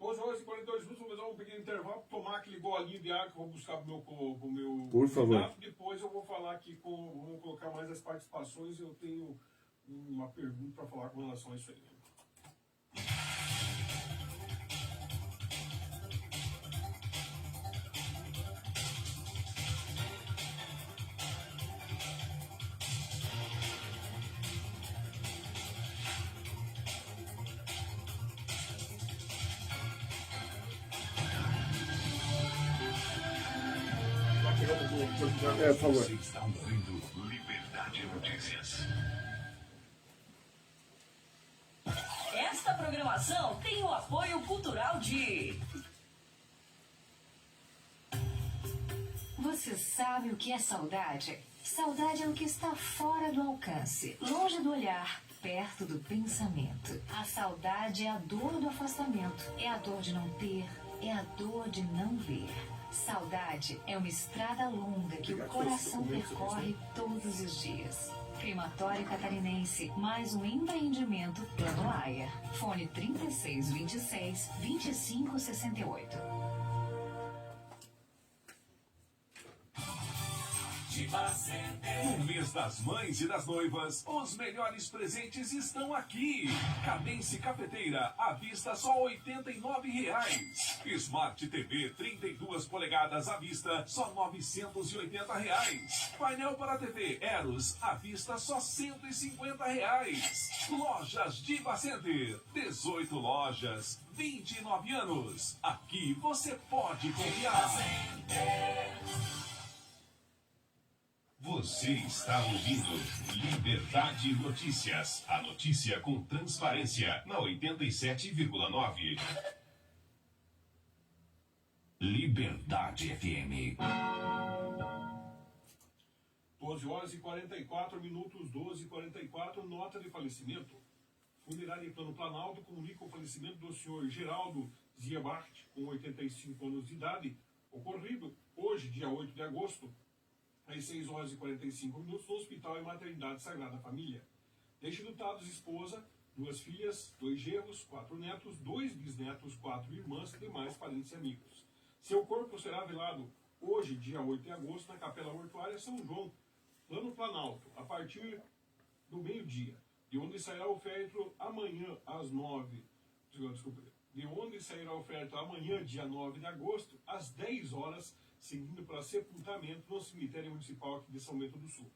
11h42 minutos, vou fazer um pequeno intervalo, tomar aquele golinho de água que eu vou buscar pro meu Por favor. candidato. Depois eu vou falar aqui, vamos colocar mais as participações. Eu tenho uma pergunta para falar com relação a isso aí. Por favor. Você está ouvindo Liberdade Notícias. Esta programação tem o apoio cultural de... Você sabe o que é saudade? Saudade é o que está fora do alcance, longe do olhar, perto do pensamento. A saudade é a dor do afastamento, é a dor de não ter, é a dor de não ver. Saudade é uma estrada longa que o coração percorre todos os dias. Crematório Catarinense, mais um empreendimento Plano Aia. Fone 3626-2568. No mês das mães e das noivas, os melhores presentes estão aqui. Cadence Cafeteira, à vista só R$ 89,00. Smart TV 32 polegadas à vista, só R$ 980,00. Painel para TV Eros, à vista só R$ 150,00. Lojas Diva Center, 18 lojas, 29 anos. Aqui você pode confiar. Você está ouvindo Liberdade Notícias. A notícia com transparência na 87,9. Liberdade FM. 12h44, 12h44, nota de falecimento. Funerária Plano Planalto comunica o falecimento do senhor Geraldo Ziebart, com 85 anos de idade, ocorrido hoje, dia 8 de agosto, às 6h45, no Hospital e Maternidade Sagrada Família. Deixe lutados esposa, 2 filhas, 2 genros, 4 netos, 2 bisnetos, 4 irmãs e demais parentes e amigos. Seu corpo será velado hoje, dia 8 de agosto, na Capela Mortuária São João, Plano Planalto, a partir do meio-dia, de onde sairá o féretro amanhã às 9. De onde sairá o féretro amanhã, dia 9 de agosto, às 10 horas, seguindo para sepultamento no cemitério municipal aqui de São Bento do Sul.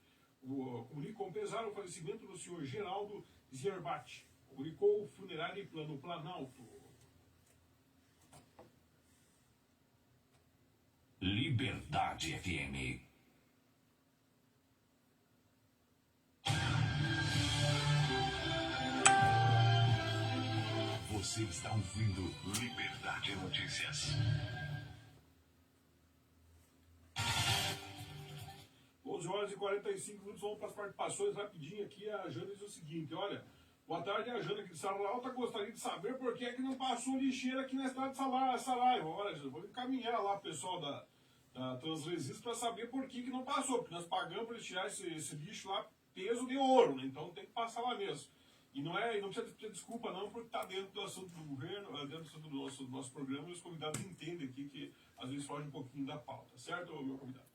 Comunicou com pesar o falecimento do senhor Geraldo Zierbat. Comunicou o funerário Plano Planalto. Liberdade FM. Você está ouvindo Liberdade Notícias. 11 horas e 45 minutos, vamos para as participações rapidinho aqui. A Jana diz o seguinte, olha, boa tarde, a Jana aqui de Saraiva Alta, gostaria de saber por que é que não passou lixeira aqui na estrada de Saraiva. Olha, vou encaminhar lá o pessoal da Transresista para saber por que não passou, porque nós pagamos para tirar esse lixo lá, peso de ouro, né? Então tem que passar lá mesmo. E não precisa ter desculpa não, porque está dentro do assunto do governo, dentro do nosso programa, e os convidados entendem aqui que às vezes foge um pouquinho da pauta, certo, meu convidado?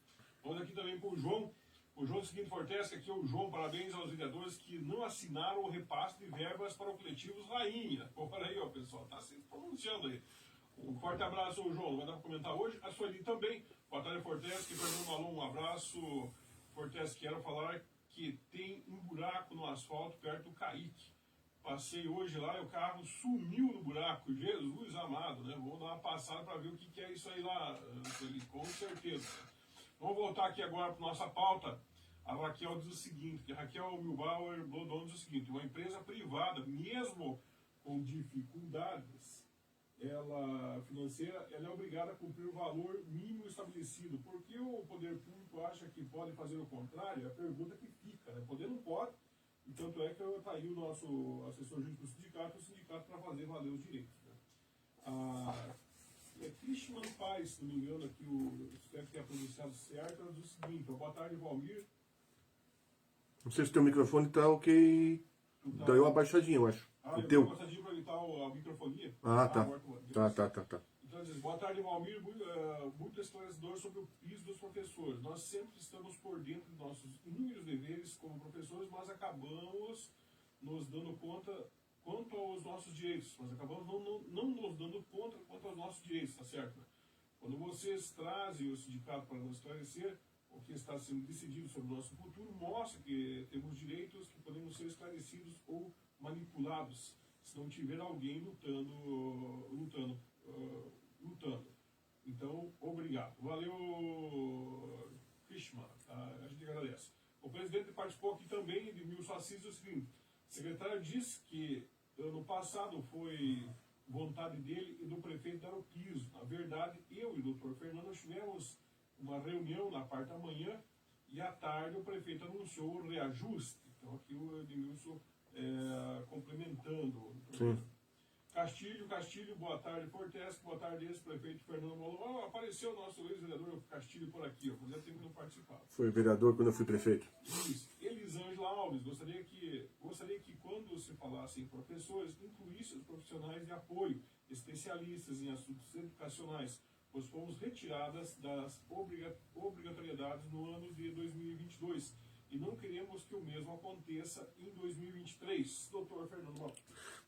Vamos aqui também para o João do seguinte Fortesca, aqui é o João, parabéns aos vereadores que não assinaram o repasse de verbas para o Coletivos Rainha. Olha aí, ó, pessoal, está se pronunciando aí. Um forte abraço, João, não vai dar para comentar hoje. A Sueli também, boa tarde, Fortesca, e Fernando Malon, um abraço. Fortesca, quero falar que tem um buraco no asfalto perto do Caique. Passei hoje lá e o carro sumiu no buraco. Jesus amado, né? Vamos dar uma passada para ver o que é isso aí lá, Sueli, com certeza. Vamos voltar aqui agora para nossa pauta. A Raquel diz o seguinte, que a Raquel Milbauer Blodon diz o seguinte, uma empresa privada, mesmo com dificuldades financeira, ela é obrigada a cumprir o valor mínimo estabelecido. Por que o poder público acha que pode fazer o contrário? É a pergunta que fica, né? Poder não pode, e tanto é que está aí o nosso assessor jurídico do sindicato, para fazer valer os direitos. Né? É Krishman Paz, se não me engano, aqui, espero que tenha pronunciado certo, ela diz o seguinte, boa tarde, Valmir. Não sei se o teu microfone está ok. Deu uma baixadinha, eu acho. Eu tenho uma baixadinha para evitar a microfonia. Tá. Então, diz, boa tarde, Valmir, muito esclarecedor sobre o piso dos professores. Nós sempre estamos por dentro de nossos inúmeros deveres como professores, mas acabamos nos dando conta quanto aos nossos direitos, mas acabamos não nos dando conta quanto aos nossos direitos, tá certo? Né? Quando vocês trazem o sindicato para nos esclarecer o que está sendo decidido sobre o nosso futuro, mostra que temos direitos que podemos ser esclarecidos ou manipulados, se não tiver alguém lutando. Então, obrigado. Valeu, Krishna, a gente agradece. O presidente participou aqui também, Edmilson Assis, o seguinte, o secretário disse que ano passado foi vontade dele e do prefeito dar o piso. Na verdade, eu e o doutor Fernando tivemos uma reunião na parte da manhã e à tarde o prefeito anunciou o reajuste. Então aqui o Edmilson complementando. Sim. Castilho, boa tarde, Fortesca, boa tarde, ex-prefeito Fernando Malon. Apareceu o nosso ex-vereador Castilho por aqui, fazia tempo que não participava. Foi vereador quando eu fui prefeito. Isso. Elisângela Alves, gostaria que quando se falasse em professores, incluísse os profissionais de apoio, especialistas em assuntos educacionais, pois fomos retiradas das obrigatoriedades no ano de 2022 e não queremos que o mesmo aconteça em 2023. Doutor Fernando Malon.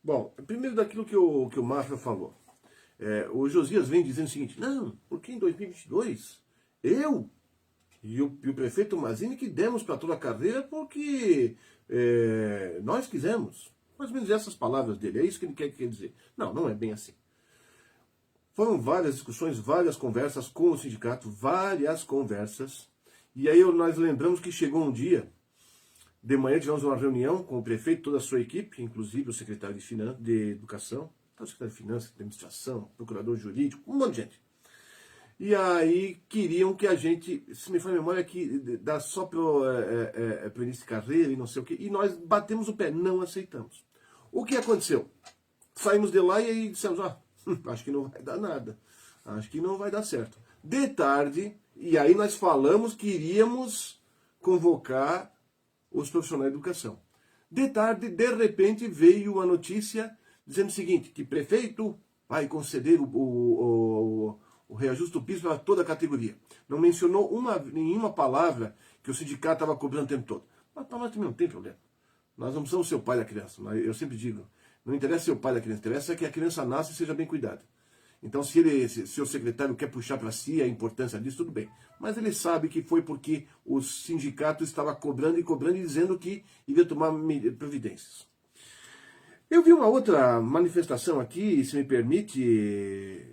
Bom, primeiro daquilo que o Mafra falou. O Josias vem dizendo o seguinte, não, porque em 2022 eu e o prefeito Mazini que demos para toda a carreira porque nós quisemos. Mais ou menos essas palavras dele, é isso que ele quer dizer. Não, não é bem assim. Foram várias discussões, várias conversas com o sindicato, várias conversas. E aí nós lembramos que chegou um dia, de manhã tivemos uma reunião com o prefeito, toda a sua equipe, inclusive o secretário de Educação, o secretário de Finanças, de Administração, procurador jurídico, um monte de gente. E aí queriam que a gente, se me for a memória, que dá só para o início de carreira e não sei o quê. E nós batemos o pé, não aceitamos. O que aconteceu? Saímos de lá e aí dissemos, acho que não vai dar nada. Acho que não vai dar certo. De tarde, e aí nós falamos que iríamos convocar os profissionais de educação. De tarde, de repente, veio a notícia dizendo o seguinte, que prefeito vai conceder o reajuste do piso para toda a categoria. Não mencionou nenhuma palavra que o sindicato estava cobrando o tempo todo. Mas para nós também não tem problema. Nós não somos seu pai da criança. Eu sempre digo, não interessa ser o pai da criança, interessa que a criança nasça e seja bem cuidada. Então, se o secretário quer puxar para si a importância disso, tudo bem. Mas ele sabe que foi porque o sindicato estava cobrando e dizendo que iria tomar providências. Eu vi uma outra manifestação aqui, se me permite,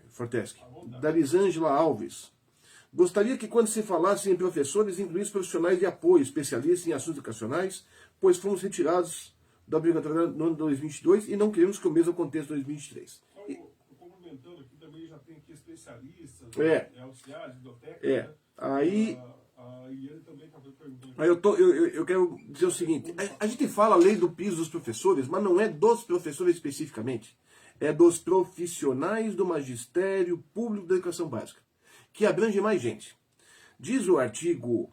Fortesca, da Elisângela Alves. Gostaria que quando se falasse em professores, incluísse profissionais de apoio, especialistas em assuntos educacionais, pois fomos retirados da obrigatoriedade no ano de 2022 e não queremos que o mesmo aconteça em 2023. Complementando aqui também, já tem aqui especialistas, auxiliares, bibliotecas. Aí... E ele também está perguntando. Aí eu quero dizer o seguinte, a gente fala a lei do piso dos professores, mas não é dos professores especificamente, é dos profissionais do magistério público da educação básica, que abrange mais gente. Diz o artigo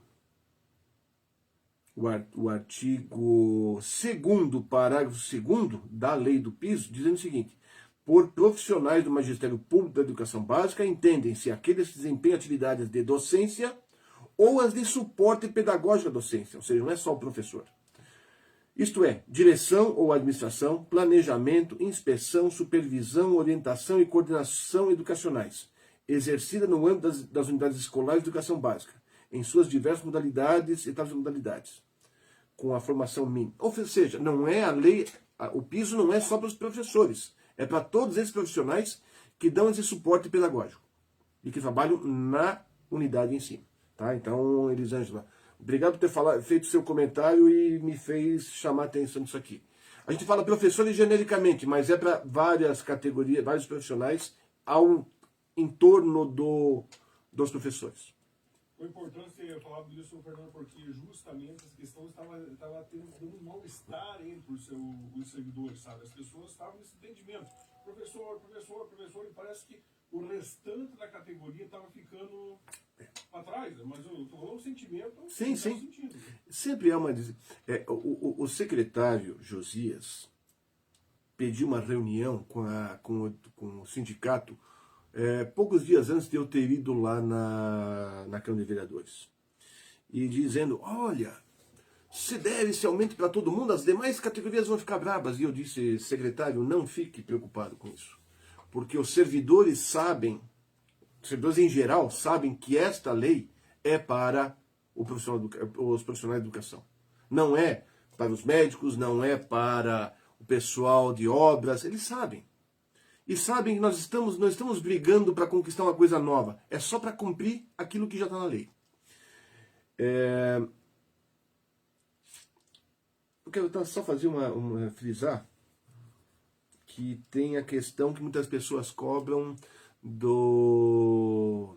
2º, parágrafo 2º da lei do piso, dizendo o seguinte: por profissionais do magistério público da educação básica, entendem-se aqueles que desempenham atividades de docência ou as de suporte pedagógico à docência, ou seja, não é só o professor. Isto é, direção ou administração, planejamento, inspeção, supervisão, orientação e coordenação educacionais, exercida no âmbito das unidades escolares de educação básica, em suas diversas modalidades, etapas e modalidades, com a formação mínima. Ou seja, não é a lei, o piso não é só para os professores, é para todos esses profissionais que dão esse suporte pedagógico e que trabalham na unidade em si. Tá? Então, Elisângela, obrigado por ter feito seu comentário e me fez chamar a atenção disso aqui. A gente fala professores genericamente, mas é para várias categorias, vários profissionais em torno dos professores. Foi importante ter falado disso, Fernando, porque justamente essa questão estava tendo um mal-estar entre os servidores, sabe? As pessoas estavam nesse entendimento. Professor, e parece que o restante da categoria estava ficando para trás, mas eu estou falando um sentimento. Sim. Sempre há uma... o secretário Josias pediu uma reunião com o sindicato poucos dias antes de eu ter ido lá na Câmara de Vereadores. E dizendo, olha, se der esse aumento para todo mundo, as demais categorias vão ficar bravas. E eu disse, secretário, não fique preocupado com isso. Porque os servidores em geral sabem que esta lei é para os profissionais de educação. Não é para os médicos, não é para o pessoal de obras, eles sabem. E sabem que nós estamos brigando para conquistar uma coisa nova. É só para cumprir aquilo que já está na lei. Eu quero só fazer frisar que tem a questão que muitas pessoas cobram do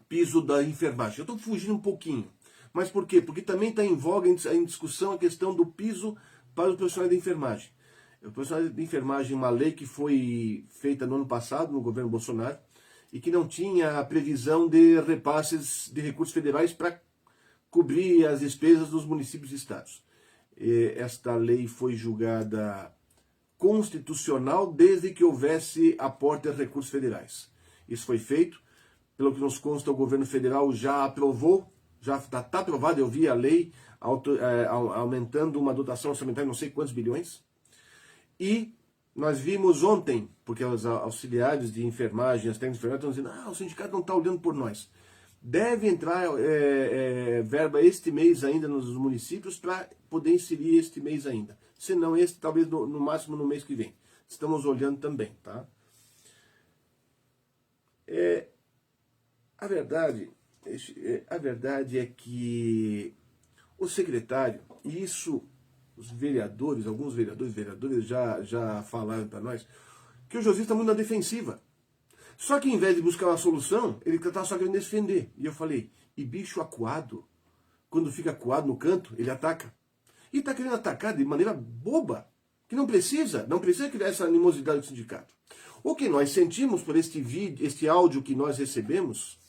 piso da enfermagem. Eu estou fugindo um pouquinho. Mas por quê? Porque também está em voga em discussão a questão do piso para os profissionais da enfermagem. O profissional de enfermagem, uma lei que foi feita no ano passado, no governo Bolsonaro, e que não tinha a previsão de repasses de recursos federais para cobrir as despesas dos municípios e estados. Esta lei foi julgada constitucional desde que houvesse aporte a recursos federais. Isso foi feito, pelo que nos consta, o governo federal já aprovou, já está aprovado, eu vi a lei aumentando uma dotação orçamentária de não sei quantos bilhões. E nós vimos ontem, porque os auxiliares de enfermagem, as técnicas de enfermagem estão dizendo, o sindicato não está olhando por nós. Deve entrar verba este mês ainda nos municípios para poder inserir este mês ainda. Se não talvez no máximo no mês que vem. Estamos olhando também, tá? A verdade é que o secretário, e isso os vereadores, alguns vereadores já falaram para nós, que o Josias está muito na defensiva. Só que em vez de buscar uma solução, ele está só querendo defender. E eu falei, e bicho acuado, quando fica acuado no canto, ele ataca. E está querendo atacar de maneira boba, que não precisa criar essa animosidade do sindicato. O que nós sentimos por este áudio que nós recebemos,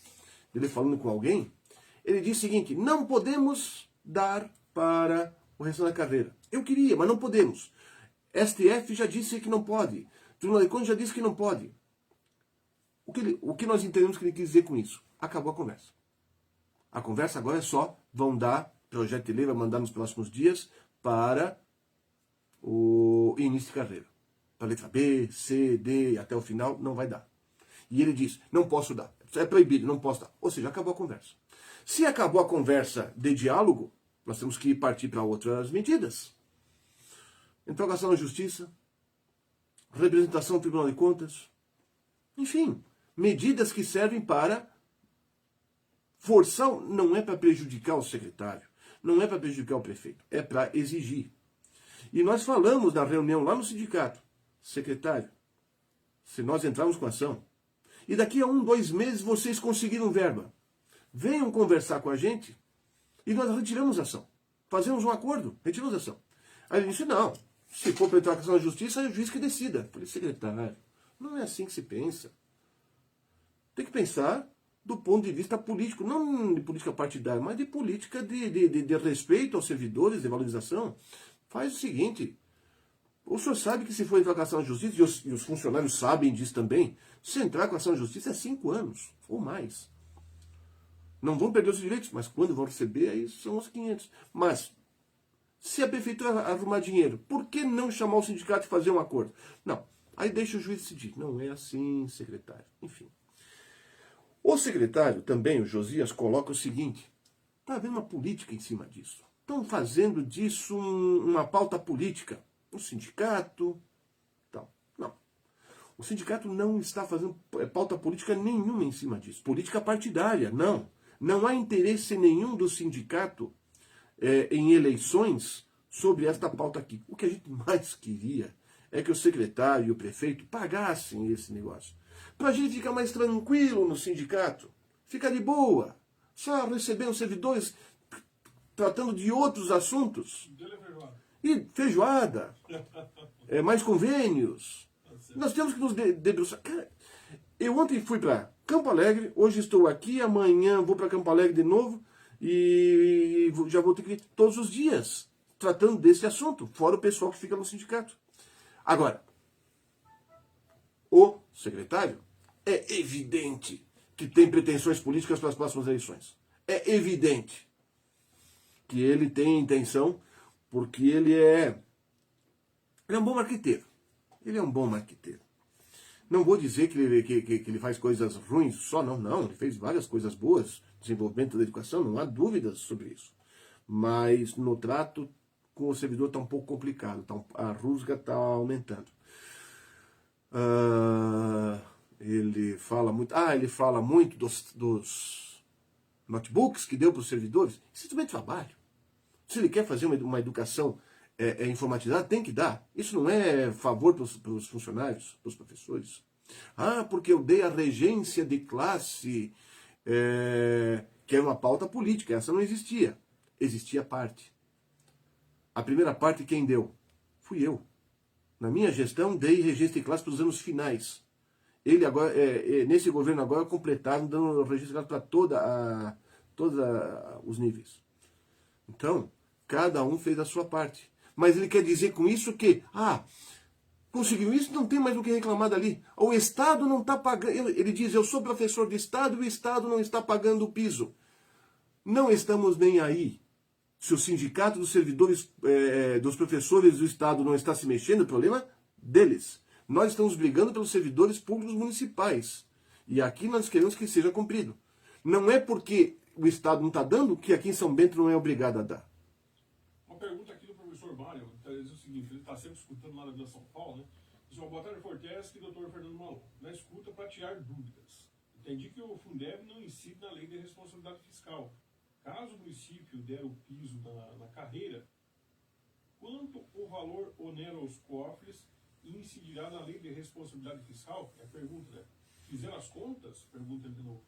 ele falando com alguém, ele diz o seguinte, não podemos dar para o resto da carreira. Eu queria, mas não podemos. STF já disse que não pode. Tribunal de Contas já disse que não pode. O que nós entendemos que ele quis dizer com isso? Acabou a conversa. A conversa agora é só, vão dar, projeto de lei vai mandar nos próximos dias para o início de carreira. Para a letra B, C, D, até o final, não vai dar. E ele diz, não posso dar. É proibido, não posso dar. Ou seja, acabou a conversa. Se acabou a conversa de diálogo, nós temos que partir para outras medidas. Interrogação na justiça, representação no Tribunal de Contas, enfim, medidas que servem para forçar, não é para prejudicar o secretário, não é para prejudicar o prefeito, é para exigir. E nós falamos na reunião lá no sindicato, secretário, se nós entrarmos com ação, e daqui a 1, 2 meses vocês conseguiram verba, venham conversar com a gente e nós retiramos a ação. Fazemos um acordo, retiramos a ação. Aí ele disse, não, se for para entrar com ação na justiça, é o juiz que decida. Eu falei, secretário, não é assim que se pensa. Tem que pensar do ponto de vista político, não de política partidária, mas de política de respeito aos servidores, de valorização. Faz o seguinte, o senhor sabe que se for entrar com ação na justiça, e os funcionários sabem disso também, se entrar com ação na justiça é 5 anos, ou mais. Não vão perder os direitos, mas quando vão receber, aí são os 500. Mas, se a prefeitura arrumar dinheiro, por que não chamar o sindicato e fazer um acordo? Não, aí deixa o juiz decidir. Não é assim, secretário. Enfim. O secretário, também, o Josias, coloca o seguinte, está havendo uma política em cima disso. Estão fazendo disso uma pauta política. O sindicato, tal. Não. O sindicato não está fazendo pauta política nenhuma em cima disso. Política partidária, não. Não há interesse nenhum do sindicato em eleições sobre esta pauta aqui. O que a gente mais queria é que o secretário e o prefeito pagassem esse negócio. Para a gente ficar mais tranquilo no sindicato. Ficar de boa. Só recebendo servidores tratando de outros assuntos. E feijoada. Mais convênios. Nós temos que nos debruçar. Cara, eu ontem fui para Campo Alegre, hoje estou aqui, amanhã vou para Campo Alegre de novo e já vou ter que ir todos os dias tratando desse assunto, fora o pessoal que fica no sindicato. Agora, o secretário é evidente que tem pretensões políticas para as próximas eleições. É evidente que ele tem intenção, porque ele é um bom marqueteiro. Ele é um bom marqueteiro. Não vou dizer que ele faz coisas ruins só, não. Ele fez várias coisas boas, desenvolvimento da educação, não há dúvidas sobre isso. Mas no trato com o servidor está um pouco complicado, a rusga está aumentando. Ele fala muito dos notebooks que deu para os servidores. Isso também é trabalho. Se ele quer fazer uma educação informatizada, tem que dar. Isso não é favor para os funcionários, para os professores. Porque eu dei a regência de classe, que era uma pauta política. Essa não existia. Existia parte. A primeira parte quem deu? Fui eu. Na minha gestão, dei regência de classe para os anos finais. Ele agora, nesse governo agora, completaram, dando regência de classe para todos os níveis. Então, cada um fez a sua parte. Mas ele quer dizer com isso que, conseguiu isso, não tem mais o que reclamar dali. O Estado não está pagando. Ele diz, eu sou professor de Estado e o Estado não está pagando o piso. Não estamos nem aí. Se o sindicato dos servidores, dos professores do Estado não está se mexendo, o problema deles. Nós estamos brigando pelos servidores públicos municipais. E aqui nós queremos que seja cumprido. Não é porque o Estado não está dando que aqui em São Bento não é obrigado a dar. Uma pergunta aqui do professor Mário, ele diz o seguinte, ele está sempre escutando lá na Vila São Paulo, né? Diz, boa tarde, Fortesque e doutor Fernando Malon. Na escuta para tirar dúvidas. Entendi que o Fundeb não incide na lei de responsabilidade fiscal. Caso o município der o piso na carreira, quanto o valor onera os cofres e incidirá na lei de responsabilidade fiscal? É a pergunta, né? Fizeram as contas? Pergunta ele de novo.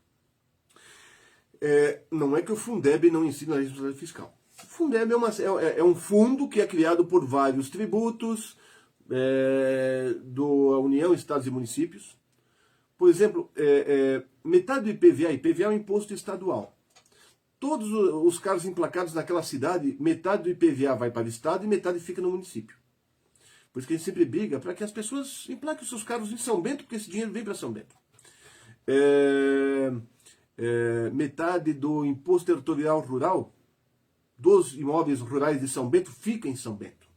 Não é que o Fundeb não incide na lei de responsabilidade fiscal. O Fundeb é um fundo que é criado por vários tributos da União, Estados e Municípios. Por exemplo, metade do IPVA é um imposto estadual. Todos os carros emplacados naquela cidade, metade do IPVA vai para o Estado e metade fica no município. Por isso que a gente sempre briga para que as pessoas emplaquem os seus carros em São Bento, porque esse dinheiro vem para São Bento. Metade do imposto territorial rural dos imóveis rurais de São Bento fica em São Bento.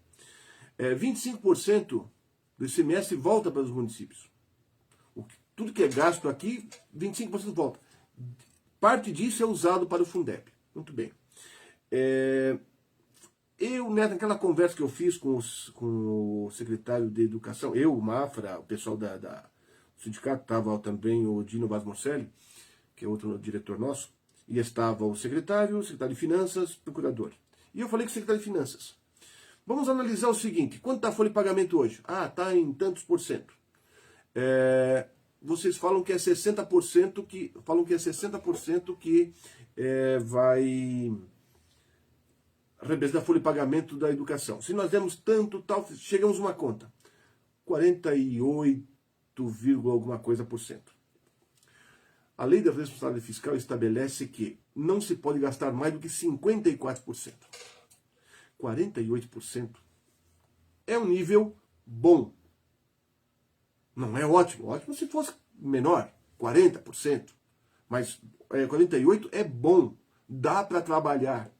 25% do ICMS volta para os municípios. Tudo que é gasto aqui, 25% volta. Parte disso é usado para o Fundeb. Muito bem. Naquela conversa que eu fiz com o secretário de Educação, o Mafra, o pessoal do sindicato, estava também o Dino Vasmoncelli, que é outro diretor nosso, e estava o secretário de Finanças, procurador. E eu falei com o secretário de Finanças, Vamos analisar o seguinte, quanto está a folha de pagamento hoje? Ah, está em tantos por cento. Vocês falam que é 60% que vai representar a folha de pagamento da educação. Se nós demos tanto, tal, chegamos a uma conta. 48, alguma coisa por cento. A lei da responsabilidade fiscal estabelece que não se pode gastar mais do que 54%. 48% é um nível bom. Não é ótimo. Ótimo se fosse menor, 40%. Mas 48% é bom. Dá para trabalhar.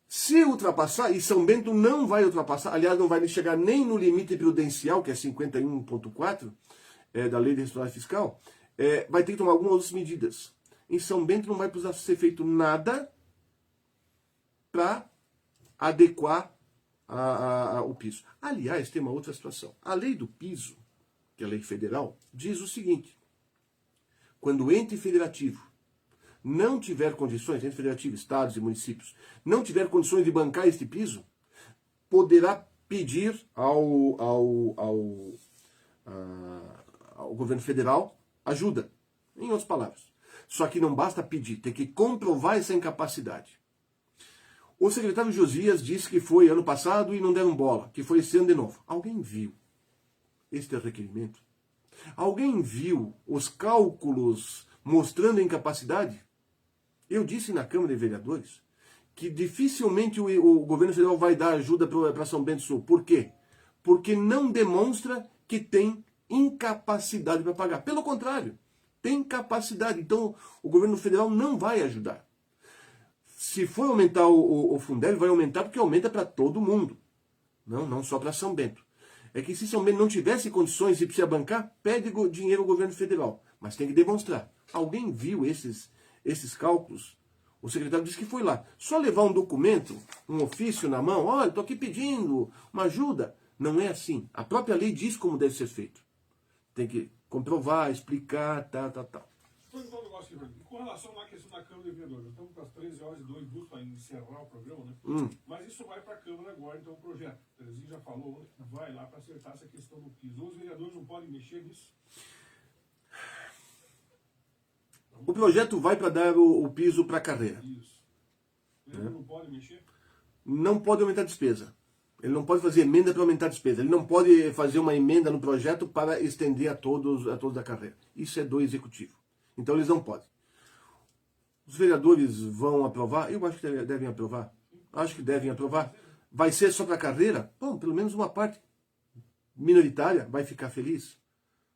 Se ultrapassar, e São Bento não vai ultrapassar, aliás, não vai chegar nem no limite prudencial, que é 51,4% da lei de responsabilidade fiscal, vai ter que tomar algumas outras medidas. Em São Bento não vai precisar ser feito nada para adequar o piso. Aliás, tem uma outra situação. A lei do piso, que é a lei federal, diz o seguinte: quando o ente federativo não tiver condições, ente federativo, estados e municípios, não tiver condições de bancar este piso, poderá pedir ao governo federal ajuda. Em outras palavras. Só que não basta pedir, tem que comprovar essa incapacidade. O secretário Josias disse que foi ano passado e não deram bola, que foi esse ano de novo. Alguém viu este requerimento? Alguém viu os cálculos mostrando a incapacidade? Eu disse na Câmara de Vereadores que dificilmente o governo federal vai dar ajuda para São Bento do Sul. Por quê? Porque não demonstra que tem incapacidade para pagar. Pelo contrário, tem capacidade. Então, o governo federal não vai ajudar. Se for aumentar o Fundeb, vai aumentar porque aumenta para todo mundo. Não só para São Bento. É que se São Bento não tivesse condições e precisa bancar, pede dinheiro ao governo federal. Mas tem que demonstrar. Alguém viu esses cálculos? O secretário disse que foi lá. Só levar um documento, um ofício na mão, olha, estou aqui pedindo uma ajuda. Não é assim. A própria lei diz como deve ser feito. Tem que comprovar, explicar, tal. Vou falar um negócio aqui, com relação à questão da Câmara de Vereadores, nós estamos com as 13h02 para encerrar o programa, né? Mas isso vai para a Câmara agora, então o projeto. O Terezinho já falou, vai lá para acertar essa questão do piso. Os vereadores não podem mexer nisso? O projeto vai para dar o piso para a carreira. Isso. O vereador não pode mexer? Não pode aumentar a despesa. Ele não pode fazer emenda para aumentar a despesa. Ele não pode fazer uma emenda no projeto para estender a todos da carreira. Isso é do executivo. Então eles não podem. Os vereadores vão aprovar? Eu acho que devem aprovar. Acho que devem aprovar. Vai ser só para a carreira? Bom, pelo menos uma parte minoritária vai ficar feliz.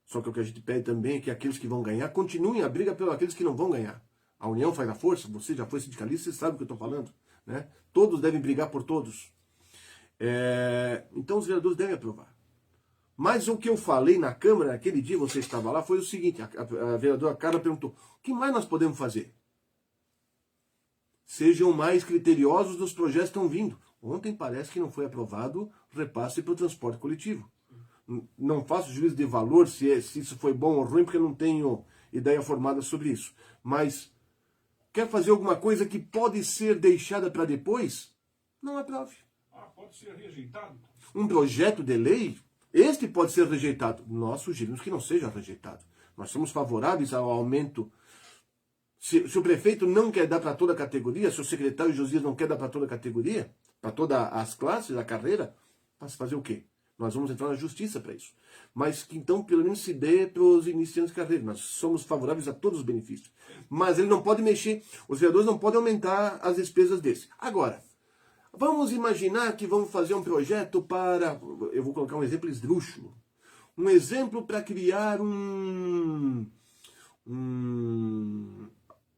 Só que o que a gente pede também é que aqueles que vão ganhar continuem a briga pelos aqueles que não vão ganhar. A união faz a força. Você já foi sindicalista, você sabe o que eu estou falando. Né? Todos devem brigar por todos. Então os vereadores devem aprovar. Mas o que eu falei na Câmara, naquele dia você estava lá, foi o seguinte, a vereadora Carla perguntou, o que mais nós podemos fazer? Sejam mais criteriosos nos projetos que estão vindo. Ontem parece que não foi aprovado repasse para o transporte coletivo. Não faço juízo de valor se isso foi bom ou ruim, porque eu não tenho ideia formada sobre isso. Mas quer fazer alguma coisa que pode ser deixada para depois? Não aprove. Pode ser rejeitado? Um projeto de lei, este pode ser rejeitado. Nós sugerimos que não seja rejeitado. Nós somos favoráveis ao aumento. Se o prefeito não quer dar para toda a categoria, se o secretário Josias não quer dar para toda a categoria, para todas as classes, a carreira, para se fazer o quê? Nós vamos entrar na justiça para isso. Mas que então pelo menos se dê para os iniciantes de carreira. Nós somos favoráveis a todos os benefícios. Mas ele não pode mexer, os vereadores não podem aumentar as despesas desse. Agora, vamos imaginar que vamos fazer um projeto para, eu vou colocar um exemplo esdrúxulo, um exemplo para criar um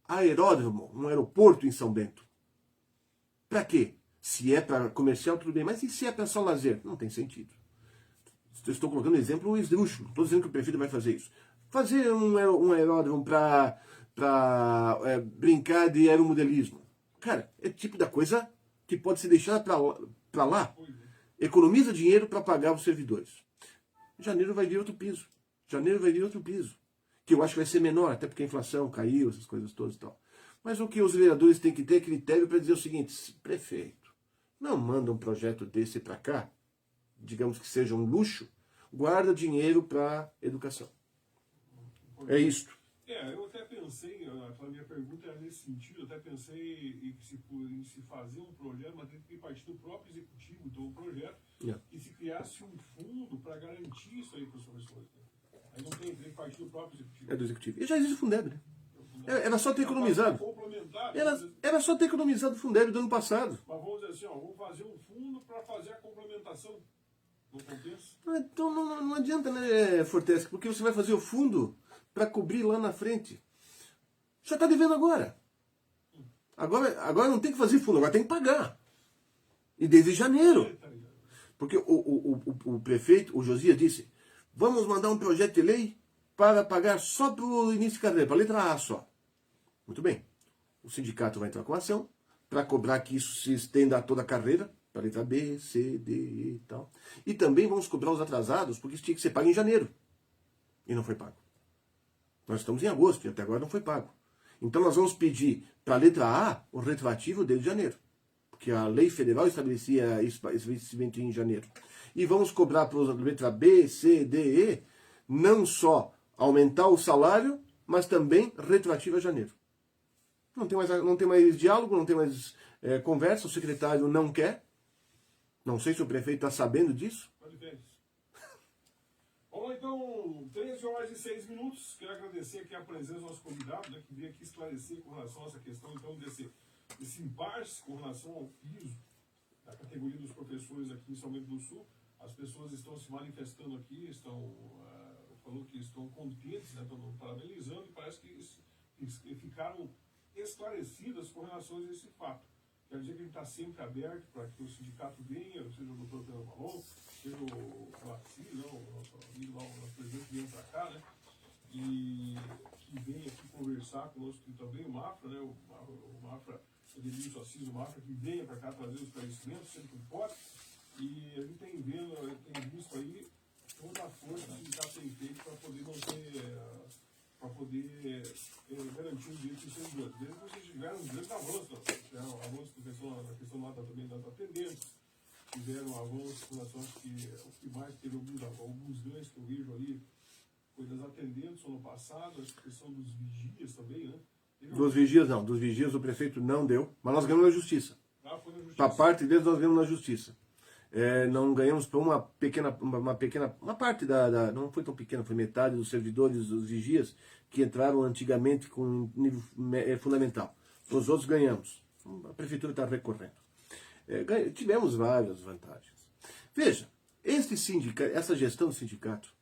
aeródromo, um aeroporto em São Bento. Para quê? Se é para comercial, tudo bem, mas e se é para só lazer? Não tem sentido. Estou colocando um exemplo esdrúxulo, estou dizendo que o prefeito vai fazer isso. Fazer um aeródromo para brincar de aeromodelismo. Cara, é tipo da coisa que pode ser deixada para lá. Economiza dinheiro para pagar os servidores. Em janeiro vai vir outro piso. Que eu acho que vai ser menor, até porque a inflação caiu, essas coisas todas e tal. Mas o que os vereadores têm que ter é critério para dizer o seguinte, prefeito, não manda um projeto desse para cá, digamos que seja um luxo, guarda dinheiro para educação. É isto. Eu até pensei, a minha pergunta era nesse sentido, eu até pensei em se fazer um projeto, mas tem que partir do próprio executivo, então o projeto, e se criasse um fundo para garantir isso aí para os professores. Né? Aí não tem que partir do próprio executivo. É do executivo. E já existe o Fundeb, né? Era só ter economizado. Era só ter economizado o Fundeb do ano passado. Mas vamos dizer assim, vamos fazer um fundo para fazer a complementação. Não compensa? Então não adianta, né, Fortesco? Porque você vai fazer o fundo para cobrir lá na frente. Já está devendo agora. Agora não tem que fazer fundo, agora tem que pagar. E desde janeiro. Porque o prefeito, o Josias, disse, vamos mandar um projeto de lei para pagar só para o início de carreira, para a letra A só. Muito bem. O sindicato vai entrar com ação para cobrar que isso se estenda a toda a carreira, para a letra B, C, D, E e tal. E também vamos cobrar os atrasados, porque isso tinha que ser pago em janeiro. E não foi pago. Nós estamos em agosto e até agora não foi pago. Então nós vamos pedir para a letra A o retroativo desde janeiro. Porque a lei federal estabelecia esse em janeiro. E vamos cobrar para a letra B, C, D, E, não só aumentar o salário, mas também retroativo a janeiro. Não tem mais diálogo, não tem mais conversa, o secretário não quer. Não sei se o prefeito está sabendo disso. Vamos lá, então, 13h06. Quero agradecer aqui a presença do nosso convidado, né, que veio aqui esclarecer com relação a essa questão, então, desse impasse com relação ao piso da categoria dos professores aqui em São Bento do Sul. As pessoas estão se manifestando aqui, falou que estão contentes, né, estão parabenizando, e parece que ficaram esclarecidas com relação a esse fato. Quer dizer que a gente está sempre aberto para que o sindicato venha, seja o doutor Pedro Malon, seja o Laci, o nosso amigo lá, o nosso presidente, venha para cá, né? E que venha aqui conversar conosco, e também o Mafra, né? O Mafra, o Denilson Assis, o Mafra, que venha para cá trazer os esclarecimentos, sempre que pode. E a gente tem visto aí toda a força que o sindicato tem feito para poder manter, para poder garantir os direitos dos servidores. Desde que vocês tiveram um grande avanço na questão lá também das atendentes, tiveram um avanço com relação ao que mais teve alguns ganhos que eu vejo ali, foi das atendentes no ano passado, a questão dos vigias também, né? Dos vigias não, dos vigias o prefeito não deu, mas nós ganhamos na justiça. Foi na justiça. Para parte deles nós ganhamos na justiça. Não ganhamos por uma parte não foi tão pequena, foi metade dos servidores, dos vigias, que entraram antigamente com nível fundamental. Os outros ganhamos. A prefeitura está recorrendo. Tivemos várias vantagens. Veja, essa gestão do sindicato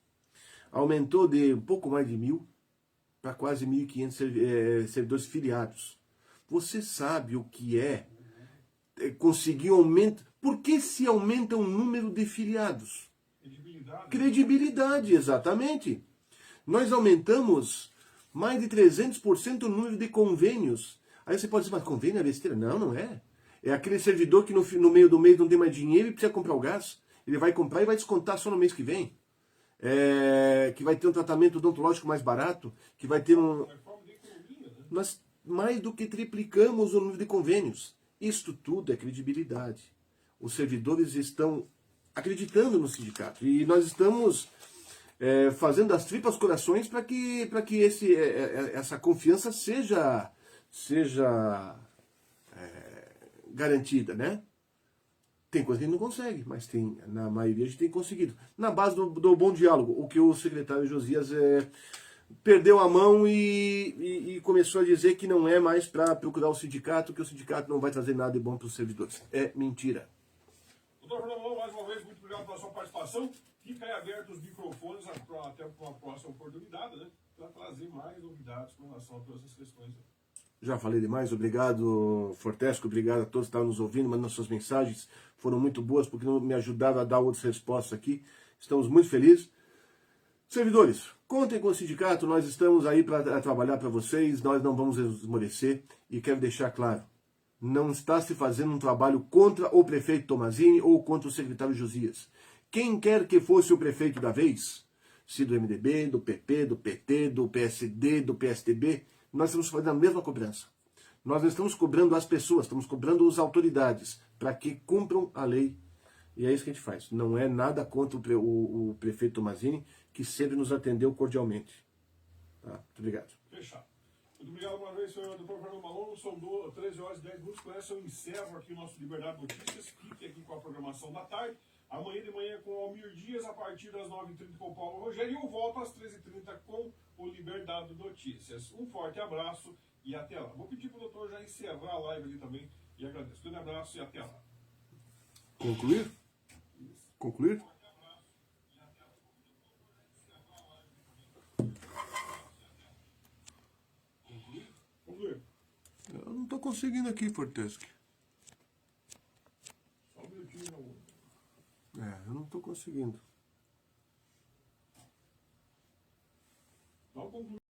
aumentou de um pouco mais de 1.000 para quase 1.500 servidores filiados. Você sabe o que é conseguir aumento? Por que se aumenta o número de filiados? Credibilidade, exatamente. Nós aumentamos mais de 300% o número de convênios. Aí você pode dizer, mas convênio é besteira? Não, não é. É aquele servidor que no meio do mês não tem mais dinheiro e precisa comprar o gás. Ele vai comprar e vai descontar só no mês que vem. Que vai ter um tratamento odontológico mais barato, que vai ter um... Nós mais do que triplicamos o número de convênios. Isto tudo é credibilidade. Os servidores estão acreditando no sindicato. E nós estamos fazendo das tripas corações para que essa confiança seja garantida, né? Tem coisa que a gente não consegue, mas na maioria a gente tem conseguido. Na base do bom diálogo, o que o secretário Josias perdeu a mão e começou a dizer que não é mais para procurar o sindicato, que o sindicato não vai trazer nada de bom para os servidores. É mentira. Doutor Fernando, mais uma vez, muito obrigado pela sua participação. Fica aí aberto os microfones até uma próxima oportunidade, né? Para trazer mais novidades com relação a todas essas questões. Já falei demais, obrigado Fortesco, obrigado a todos que estavam nos ouvindo, mandando suas mensagens, foram muito boas porque me ajudaram a dar outras respostas aqui, estamos muito felizes. Servidores, contem com o sindicato, nós estamos aí para trabalhar para vocês, nós não vamos esmorecer e quero deixar claro, não está se fazendo um trabalho contra o prefeito Tomazini ou contra o secretário Josias. Quem quer que fosse o prefeito da vez, se do MDB, do PP, do PT, do PSD, do PSDB, nós estamos fazendo a mesma cobrança. Nós não estamos cobrando as pessoas, estamos cobrando as autoridades. para que cumpram a lei. E é isso que a gente faz. Não é nada contra o prefeito Tomazini, que sempre nos atendeu cordialmente. Tá? Muito obrigado. Fechado. Muito obrigado uma vez, senhor Dr. Fernando Malon. São 13 horas e 10 minutos. Com essa eu encerro aqui o nosso Liberdade Notícias. Fique aqui com a programação da tarde. Amanhã de manhã com o Almir Dias, a partir das 9h30 com o Paulo Rogério. E eu volto às 13h30 com o Liberdade Notícias. Um forte abraço e até lá. Vou pedir para o doutor já encerrar a live ali também. E agradeço. Um abraço e até lá. Concluir? Concluir? Concluir. Eu não estou conseguindo aqui, Fortesque. Só um minutinho. Eu não estou conseguindo. Não concluir.